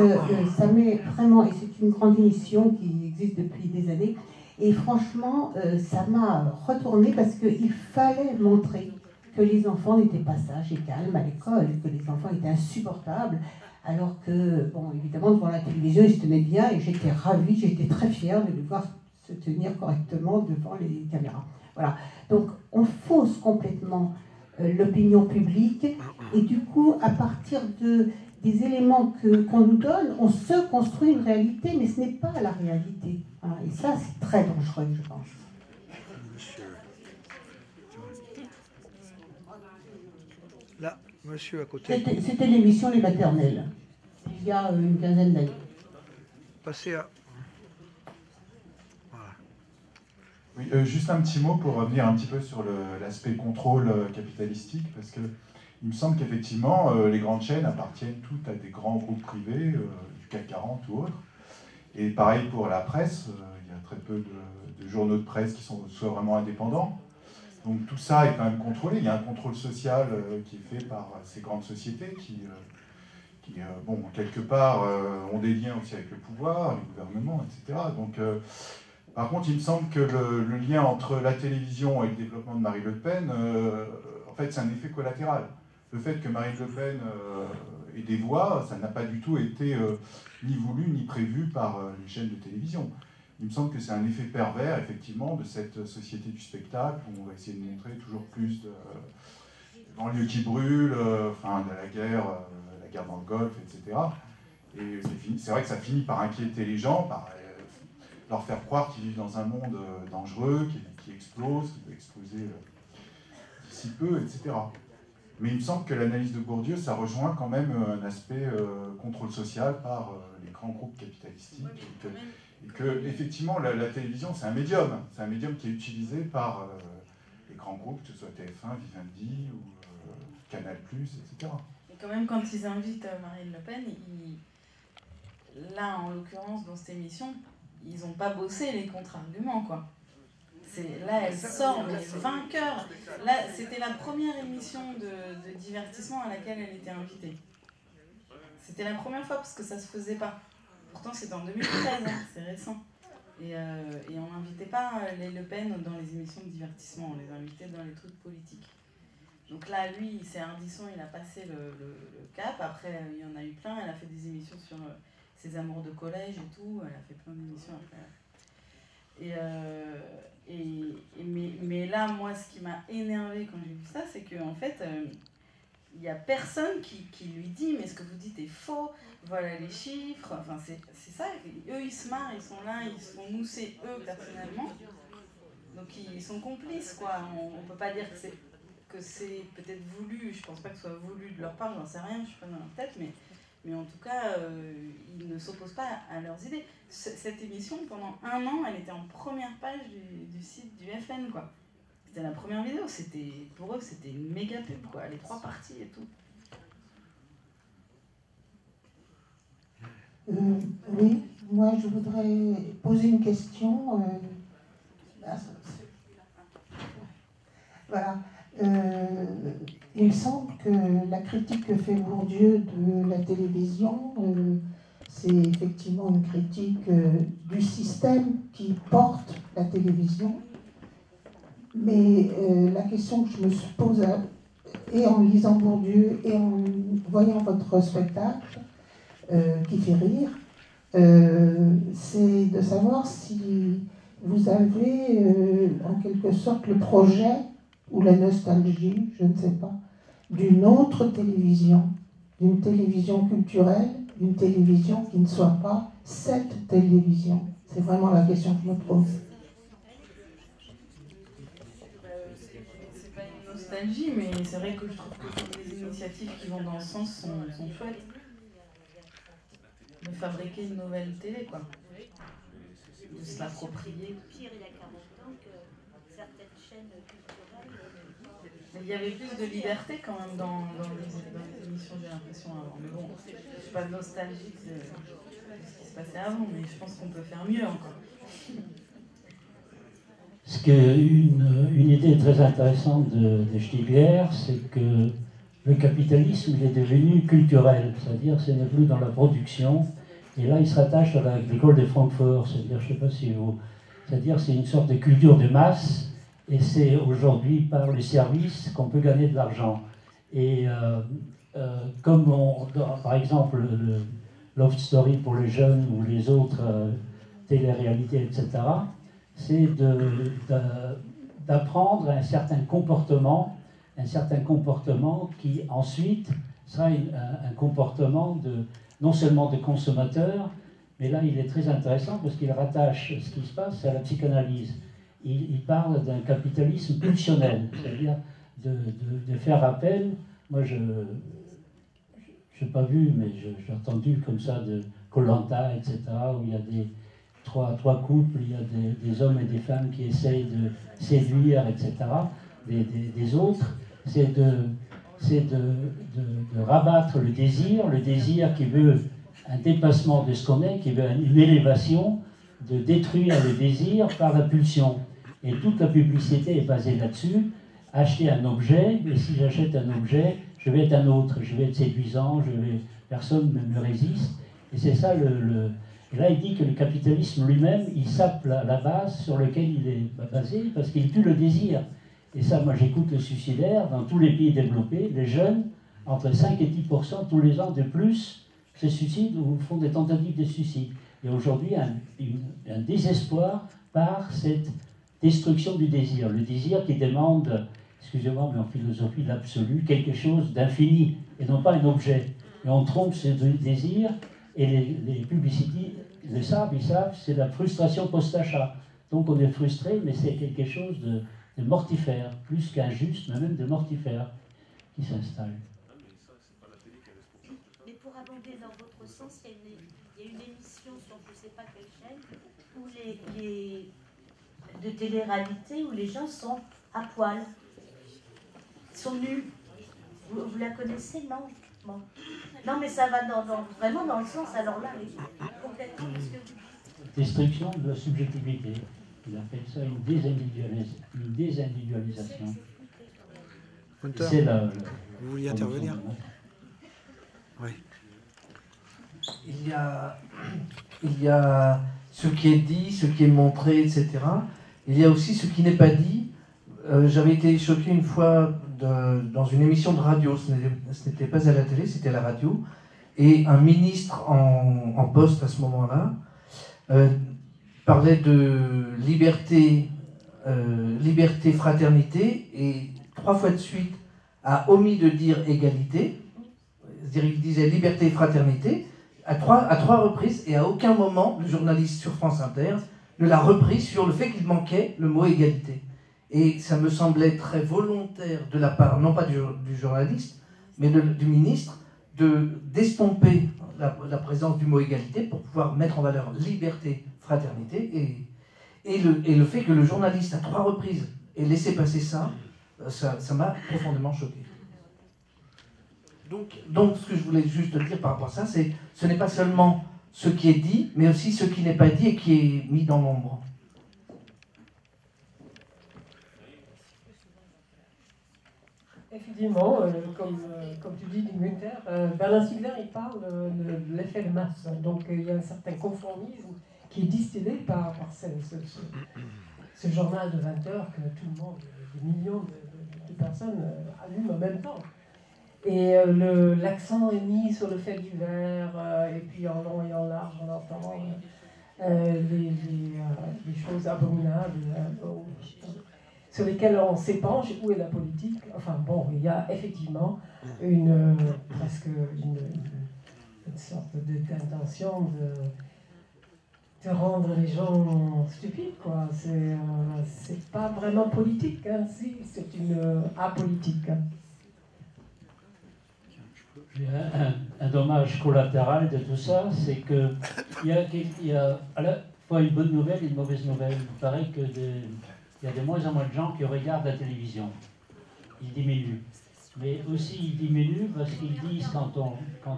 ça met vraiment, et c'est une grande émission qui existe depuis des années, et franchement, ça m'a retourné parce qu'il fallait montrer que les enfants n'étaient pas sages et calmes à l'école, que les enfants étaient insupportables, alors que, bon, évidemment, devant la télévision, ils se tenaient bien, et j'étais ravie, j'étais très fière de les voir se tenir correctement devant les caméras. Voilà, donc on fausse complètement l'opinion publique, et du coup, à partir des éléments qu'on nous donne, on se construit une réalité, mais ce n'est pas la réalité. Hein, et ça, c'est très dangereux, je pense.
Là, monsieur à côté.
C'était l'émission Les Maternelles, il y a une quinzaine d'années.
Passez à...
Oui, juste un petit mot pour revenir un petit peu sur l'aspect contrôle capitalistique, parce que il me semble qu'effectivement, les grandes chaînes appartiennent toutes à des grands groupes privés, du CAC 40 ou autres. Et pareil pour la presse, il y a très peu de journaux de presse qui soient vraiment indépendants. Donc tout ça est quand même contrôlé. Il y a un contrôle social qui est fait par ces grandes sociétés qui bon, quelque part, ont des liens aussi avec le pouvoir, les gouvernements, etc. Donc, par contre, il me semble que le lien entre la télévision et le développement de Marine Le Pen, en fait, c'est un effet collatéral. Le fait que Marine Le Pen ait des voix, ça n'a pas du tout été ni voulu ni prévu par les chaînes de télévision. Il me semble que c'est un effet pervers, effectivement, de cette société du spectacle, où on va essayer de montrer toujours plus de banlieues qui brûlent, enfin, de la guerre dans le Golfe, etc. Et c'est vrai que ça finit par inquiéter les gens, par leur faire croire qu'ils vivent dans un monde dangereux, qui explose, qui peut exploser d'ici peu, etc. Mais il me semble que l'analyse de Bourdieu, ça rejoint quand même un aspect contrôle social par les grands groupes capitalistiques, et que effectivement, la télévision, c'est un médium qui est utilisé par les grands groupes, que ce soit TF1, Vivendi ou Canal+, etc.
Et quand même, quand ils invitent Marine Le Pen, là, en l'occurrence, dans cette émission, ils n'ont pas bossé les contre-arguments, quoi. Là, elle sort, mais vainqueur. Là, c'était la première émission de divertissement à laquelle elle était invitée. C'était la première fois, parce que ça se faisait pas. Pourtant, c'était en 2013, hein, c'est récent. Et on n'invitait pas les Le Pen dans les émissions de divertissement, on les invitait dans les trucs politiques. Donc là, lui, c'est Ardisson, il a passé le cap. Après, il y en a eu plein. Elle a fait des émissions sur ses amours de collège et tout. Elle a fait plein d'émissions après. Mais là, moi, ce qui m'a énervé quand j'ai vu ça, c'est qu'en fait, il n'y a personne qui lui dit « mais ce que vous dites est faux, voilà les chiffres ». Enfin, c'est ça. Eux, ils se marrent, ils sont là, ils se font mousser, eux, personnellement. Donc, ils sont complices, quoi. On ne peut pas dire que c'est peut-être voulu, je pense pas que ce soit voulu de leur part, j'en sais rien, je suis pas dans leur tête, mais en tout cas, ils ne s'opposent pas à leurs idées. Cette émission, pendant 1 an, elle était en première page du site du FN, quoi. C'était la première vidéo, pour eux, c'était une méga pub, quoi, les 3 parties et tout.
Oui, moi je voudrais poser une question. Voilà. Il me semble que la critique que fait Bourdieu de la télévision, c'est effectivement une critique du système qui porte la télévision. Mais la question que je me pose, et en lisant Bourdieu et en voyant votre spectacle, qui fait rire, c'est de savoir si vous avez en quelque sorte le projet ou la nostalgie, je ne sais pas, d'une autre télévision, d'une télévision culturelle, d'une télévision qui ne soit pas cette télévision. C'est vraiment la question que je me pose.
C'est pas une nostalgie, mais c'est vrai que je trouve que toutes les initiatives qui vont dans ce sens sont chouettes. De fabriquer une nouvelle télé, quoi. De se l'approprier.
certaines chaînes culturelles.
Mais il y avait plus de liberté quand même dans les émissions, j'ai l'impression, avant. Mais bon, je ne suis pas nostalgique de ce qui se passait avant, mais je pense qu'on peut faire mieux encore.
Ce qui est une idée très intéressante de Stigler, c'est que le capitalisme il est devenu culturel, c'est-à-dire ce n'est plus dans la production. Et là, il se rattache à l'école de Francfort, c'est-à-dire, je ne sais pas si vous... C'est-à-dire, c'est une sorte de culture de masse, et c'est aujourd'hui par le service qu'on peut gagner de l'argent. Et comme par exemple le Love Story pour les jeunes ou les autres télé-réalités, etc., c'est d'apprendre un certain comportement qui ensuite sera un comportement non seulement de consommateur, mais là il est très intéressant parce qu'il rattache ce qui se passe à la psychanalyse. Il parle d'un capitalisme pulsionnel, c'est-à-dire de faire appel. Moi je n'ai pas vu, mais j'ai entendu comme ça de Koh-Lanta, etc., où il y a trois couples, il y a des hommes et des femmes qui essayent de séduire, etc., des autres. C'est de rabattre le désir qui veut un dépassement de ce qu'on est, qui veut une élévation, de détruire le désir par la pulsion. Et toute la publicité est basée là-dessus. Acheter un objet, et si j'achète un objet, je vais être un autre, je vais être séduisant, personne ne me résiste. Et c'est ça Et là, il dit que le capitalisme lui-même, il sape la base sur laquelle il est basé, parce qu'il tue le désir. Et ça, moi, j'écoute le suicidaire dans tous les pays développés. Les jeunes, entre 5 et 10% tous les ans de plus, se suicident ou font des tentatives de suicide. Et aujourd'hui, un désespoir par cette destruction du désir. Le désir qui demande, excusez-moi, mais en philosophie, l'absolu, quelque chose d'infini, et non pas un objet. Et on trompe ce désir, et les publicités le savent, ils savent, c'est la frustration post-achat. Donc on est frustré, mais c'est quelque chose de mortifère, plus qu'injuste, mais même de mortifère, qui s'installe.
Mais pour abonder dans votre sens, il y a une émission sur je ne sais pas quelle chaîne, où de télé-réalité, où les gens sont à poil, sont nus. Vous la connaissez, non? Bon. Non, mais ça va vraiment dans le sens, alors là, complètement, parce que...
Destruction de la subjectivité. Il appelle ça une désindividualisation.
C'est vous vouliez intervenir? Oui.
Il y a ce qui est dit, ce qui est montré, etc. Il y a aussi ce qui n'est pas dit. J'avais été choqué une fois dans une émission de radio, ce n'était pas à la télé, c'était à la radio, et un ministre en poste à ce moment-là parlait de liberté, fraternité, et 3 fois de suite a omis de dire égalité. C'est-à-dire, il disait liberté et fraternité à trois reprises, et à aucun moment le journaliste sur France Inter ne l'a repris sur le fait qu'il manquait le mot égalité. Et ça me semblait très volontaire de la part, non pas du journaliste, mais du ministre, d'estomper la présence du mot égalité pour pouvoir mettre en valeur liberté, fraternité, et le fait que le journaliste, à 3 reprises, ait laissé passer ça m'a profondément choqué. Donc, ce que je voulais juste dire par rapport à ça, c'est ce n'est pas seulement ce qui est dit, mais aussi ce qui n'est pas dit et qui est mis dans l'ombre.
Effectivement, comme tu dis, Gunther, Bernard Stiegler, il parle de l'effet de masse. Donc il y a un certain conformisme qui est distillé par ce journal de 20 heures que tout le monde, des millions de personnes allument en même temps. Et l'accent est mis sur le fait divers, et puis en long et en large, on entend les choses abominables sur lesquelles on s'épanche. Où est la politique? Enfin bon, il y a effectivement presque une sorte d'intention de rendre les gens stupides, quoi. C'est pas vraiment politique, hein. Si, c'est une apolitique.
Un dommage collatéral de tout ça, c'est qu'il y a à la fois une bonne nouvelle et une mauvaise nouvelle. Il paraît que il y a de moins en moins de gens qui regardent la télévision. Ils diminuent. Mais aussi, ils diminuent parce qu'ils disent, quand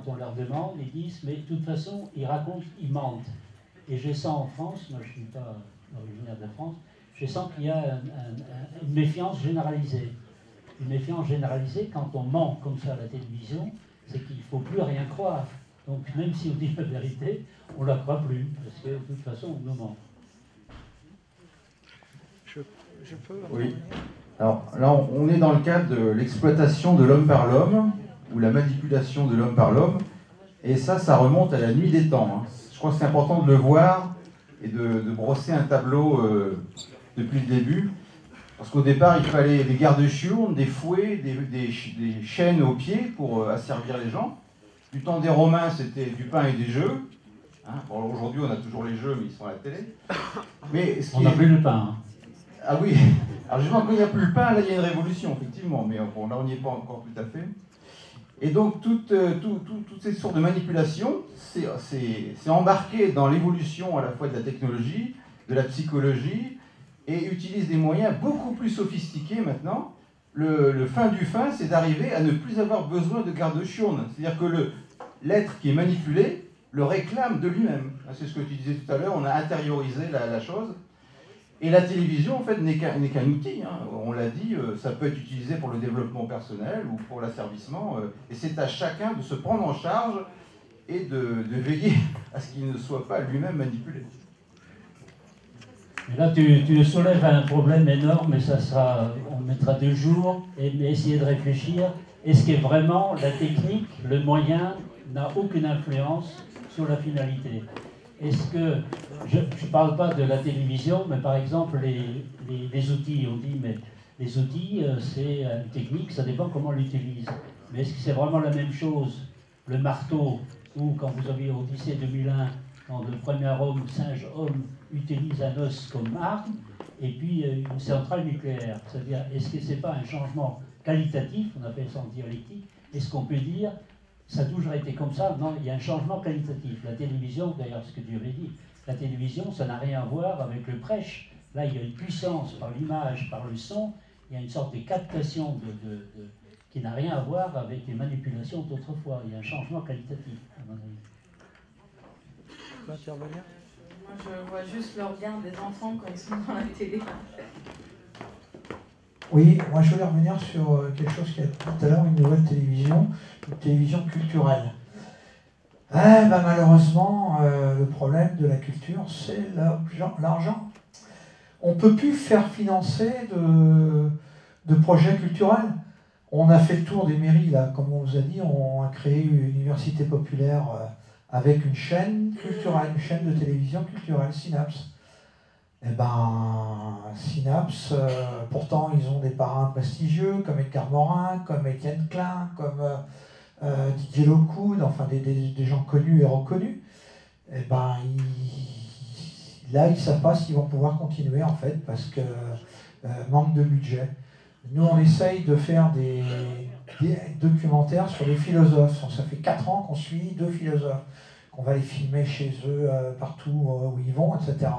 on leur demande, ils disent, mais de toute façon, ils racontent, ils mentent. Et je sens en France, moi je ne suis pas originaire de France, je sens qu'il y a une méfiance généralisée. Une méfiance généralisée, quand on ment comme ça à la télévision, c'est qu'il ne faut plus rien croire. Donc même si on dit la vérité, on ne la croit plus, parce que de toute façon, on nous ment.
Je peux...
Oui. Alors là, on est dans le cadre de l'exploitation de l'homme par l'homme, ou la manipulation de l'homme par l'homme, et ça remonte à la nuit des temps. Hein. Je crois que c'est important de le voir et de brosser un tableau depuis le début, parce qu'au départ, il fallait des garde-chiournes, des fouets, des chaînes aux pieds pour asservir les gens. Du temps des Romains, c'était du pain et des jeux. Hein. Bon, aujourd'hui, on a toujours les jeux, mais ils sont à la télé. Mais
on n'a plus le pain. Hein.
Ah oui, alors justement, quand il n'y a plus le pain, là, il y a une révolution, effectivement. Mais bon, là, on n'y est pas encore tout à fait. Et donc, toutes ces sortes de manipulations, c'est embarqué dans l'évolution à la fois de la technologie, de la psychologie, et utilise des moyens beaucoup plus sophistiqués maintenant. Le fin du fin, c'est d'arriver à ne plus avoir besoin de garde-chiourne. C'est-à-dire que l'être qui est manipulé le réclame de lui-même. C'est ce que tu disais tout à l'heure, on a intériorisé la chose. Et la télévision, en fait, n'est qu'un outil. Hein. On l'a dit, ça peut être utilisé pour le développement personnel ou pour l'asservissement. Et c'est à chacun de se prendre en charge et de veiller à ce qu'il ne soit pas lui-même manipulé.
Et là, tu soulèves un problème énorme, et ça sera, on mettra 2 jours, et essayer de réfléchir. Est-ce que vraiment la technique, le moyen, n'a aucune influence sur la finalité? Est-ce que, je ne parle pas de la télévision, mais par exemple les outils, on dit, mais les outils, c'est une technique, ça dépend comment on l'utilise. Mais est-ce que c'est vraiment la même chose, le marteau, ou quand vous aviez Odyssée 2001, quand le premier homme, singe homme, utilise un os comme arme, et puis une centrale nucléaire. C'est-à-dire, est-ce que ce n'est pas un changement qualitatif, on appelle ça en dialectique, est-ce qu'on peut dire, ça a toujours été comme ça? Non, il y a un changement qualitatif. La télévision, d'ailleurs, ce que tu avais dit, la télévision, ça n'a rien à voir avec le prêche. Là, il y a une puissance par l'image, par le son, il y a une sorte de captation qui n'a rien à voir avec les manipulations d'autrefois. Il y a un changement qualitatif, à mon avis.
Tu peux intervenir?
Moi, je vois juste le regard des enfants quand ils sont dans la télé.
Oui, moi je voulais revenir sur quelque chose qui a dit tout à l'heure, une nouvelle télévision, une télévision culturelle. Malheureusement, le problème de la culture, c'est l'argent. On ne peut plus faire financer de projets culturels. On a fait le tour des mairies, là, comme on vous a dit, on a créé une université populaire avec une chaîne culturelle, une chaîne de télévision culturelle, Synapse. Eh ben, Synapse, pourtant ils ont des parrains prestigieux comme Edgar Morin, comme Étienne Klein, comme Didier Lockwood, enfin des gens connus et reconnus. Eh ben, là ils ne savent pas s'ils vont pouvoir continuer en fait parce que manque de budget. Nous on essaye de faire des documentaires sur les philosophes. Ça fait 4 ans qu'on suit 2 philosophes, qu'on va les filmer chez eux partout où ils vont, etc.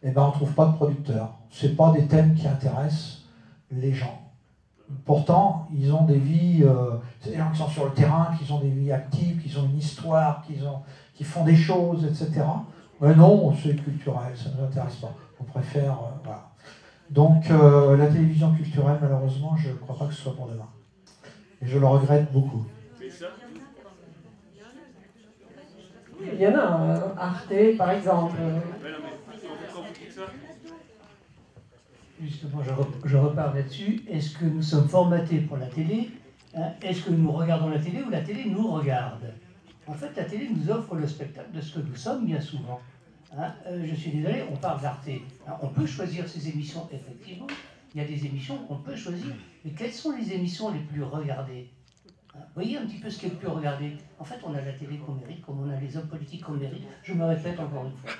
Eh ben, on ne trouve pas de producteurs. Ce n'est pas des thèmes qui intéressent les gens. Pourtant, ils ont des vies, c'est des gens qui sont sur le terrain, qui ont des vies actives, qui ont une histoire, qui font des choses, etc. Mais non, c'est culturel, ça ne nous intéresse pas. On préfère... voilà. Donc, la télévision culturelle, malheureusement, je ne crois pas que ce soit pour demain. Et je le regrette beaucoup.
Il y en a, Arte, par exemple.
Justement, je repars là-dessus. Est-ce que nous sommes formatés pour la télé? Est-ce que nous regardons la télé ou la télé nous regarde? En fait, la télé nous offre le spectacle de ce que nous sommes bien souvent. Je suis désolé, on parle d'Arte. On peut choisir ses émissions, effectivement. Il y a des émissions qu'on peut choisir. Mais quelles sont les émissions les plus regardées? Vous voyez un petit peu ce qui est le plus regardé. En fait, on a la télé qu'on mérite, comme on a les hommes politiques qu'on mérite. Je me répète encore une fois.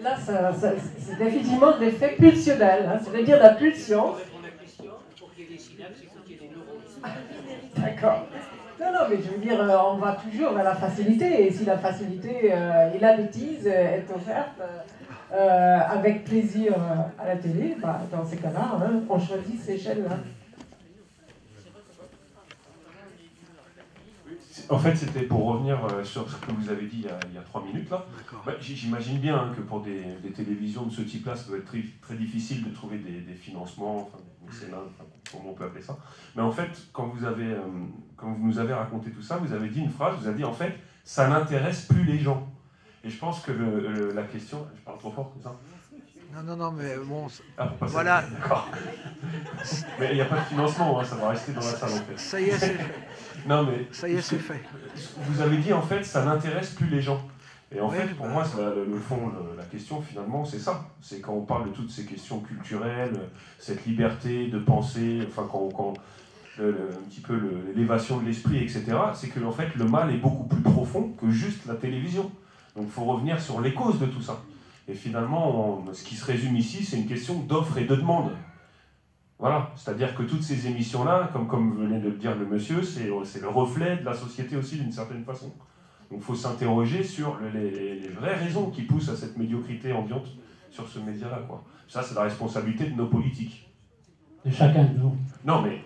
Là, c'est définitivement l'effet pulsionnel, c'est-à-dire la pulsion. D'accord. Non, mais je veux dire, on va toujours vers la facilité, et si la facilité et la bêtise est offerte, avec plaisir à la télé, bah, dans ces cas-là, hein, on choisit ces chaînes-là.
En fait, c'était pour revenir sur ce que vous avez dit il y a 3 minutes là. Bah, j'imagine bien hein, que pour des télévisions de ce type-là, ça doit être très difficile de trouver des financements, enfin, des mécénats, enfin, comment on peut appeler ça. Mais en fait, quand vous nous avez raconté tout ça, vous avez dit une phrase, vous avez dit en fait, ça n'intéresse plus les gens. Et je pense que la question, je parle trop fort comme ça.
Non, mais bon.
Ah,
voilà.
D'accord. Mais il n'y a pas de financement, hein, ça va rester dans la salle en fait.
Ça y est, c'est fait.
Non, mais.
Ça y est, c'est fait.
Vous avez dit en fait, ça n'intéresse plus les gens. Et en
Oui,
fait, pour moi, le fond, la question finalement, c'est ça. C'est quand on parle de toutes ces questions culturelles, cette liberté de penser, enfin, un petit peu l'élévation de l'esprit, etc., c'est que en fait, le mal est beaucoup plus profond que juste la télévision. Donc il faut revenir sur les causes de tout ça. Et finalement, ce qui se résume ici, c'est une question d'offre et de demande. Voilà, c'est-à-dire que toutes ces émissions-là, comme venait de le dire le monsieur, c'est le reflet de la société aussi d'une certaine façon. Donc il faut s'interroger sur les vraies raisons qui poussent à cette médiocrité ambiante sur ce média-là, quoi. Ça, c'est la responsabilité de nos politiques.
De chacun de nous.
Non, mais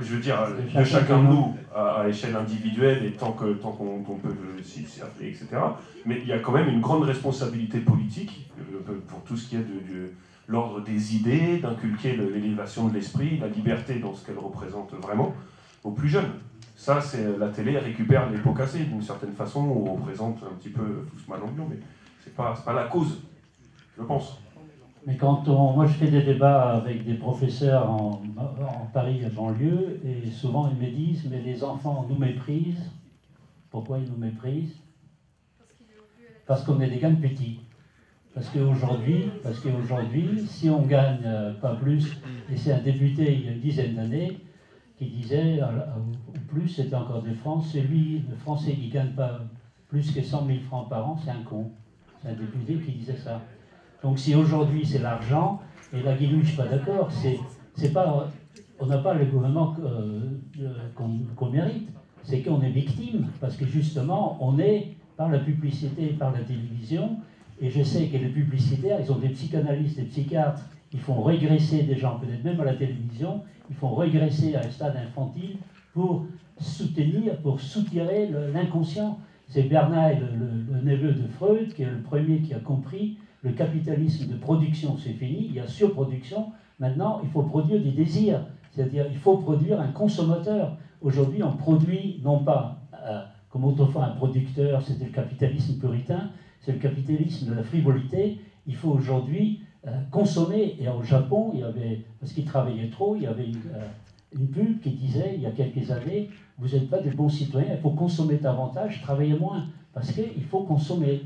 je veux dire, de chacun de nous, à échelle individuelle, et tant qu'on peut s'y appeler, etc. Mais il y a quand même une grande responsabilité politique pour tout ce qui est de l'ordre des idées, d'inculquer l'élévation de l'esprit, la liberté dans ce qu'elle représente vraiment aux plus jeunes. Ça, c'est la télé récupère les pots cassés d'une certaine façon, où on représente un petit peu tout ce mal ambiant, mais c'est pas la cause, je pense.
Mais moi je fais des débats avec des professeurs en Paris et banlieue, et souvent ils me disent, mais les enfants nous méprisent. Pourquoi ils nous méprisent? Parce qu'on est des gamins petits. Parce qu'aujourd'hui, si on gagne pas plus, et c'est un député il y a une dizaine d'années qui disait, au plus c'était encore des francs, c'est lui, le français qui ne gagne pas plus que 100 000 francs par an, c'est un con. C'est un député qui disait ça. Donc si aujourd'hui c'est l'argent, et la Guilou, je ne suis pas d'accord, on n'a pas le gouvernement qu'on mérite, c'est qu'on est victime, parce que justement on est par la publicité, par la télévision, et je sais que les publicitaires, ils ont des psychanalystes, des psychiatres, ils font régresser des gens, peut-être même à la télévision, ils font régresser à un stade infantile pour soutirer l'inconscient. C'est Bernheim, le neveu de Freud, qui est le premier qui a compris le capitalisme de production, c'est fini, il y a surproduction. Maintenant, il faut produire des désirs, c'est-à-dire il faut produire un consommateur. Aujourd'hui, on produit, non pas comme autrefois un producteur, c'était le capitalisme puritain, c'est le capitalisme de la frivolité. Il faut aujourd'hui consommer. Et au Japon, parce qu'ils travaillaient trop, il y avait une pub qui disait, il y a quelques années, vous n'êtes pas des bons citoyens, il faut consommer davantage, travailler moins, parce qu'il faut consommer.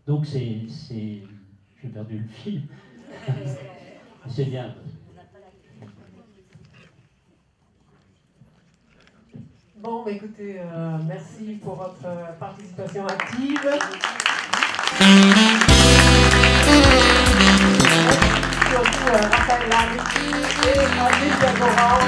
Donc j'ai perdu le fil. C'est bien.
Bon, bah écoutez, merci pour votre participation active. Surtout Raphaël Larry et Adèle Diagoral.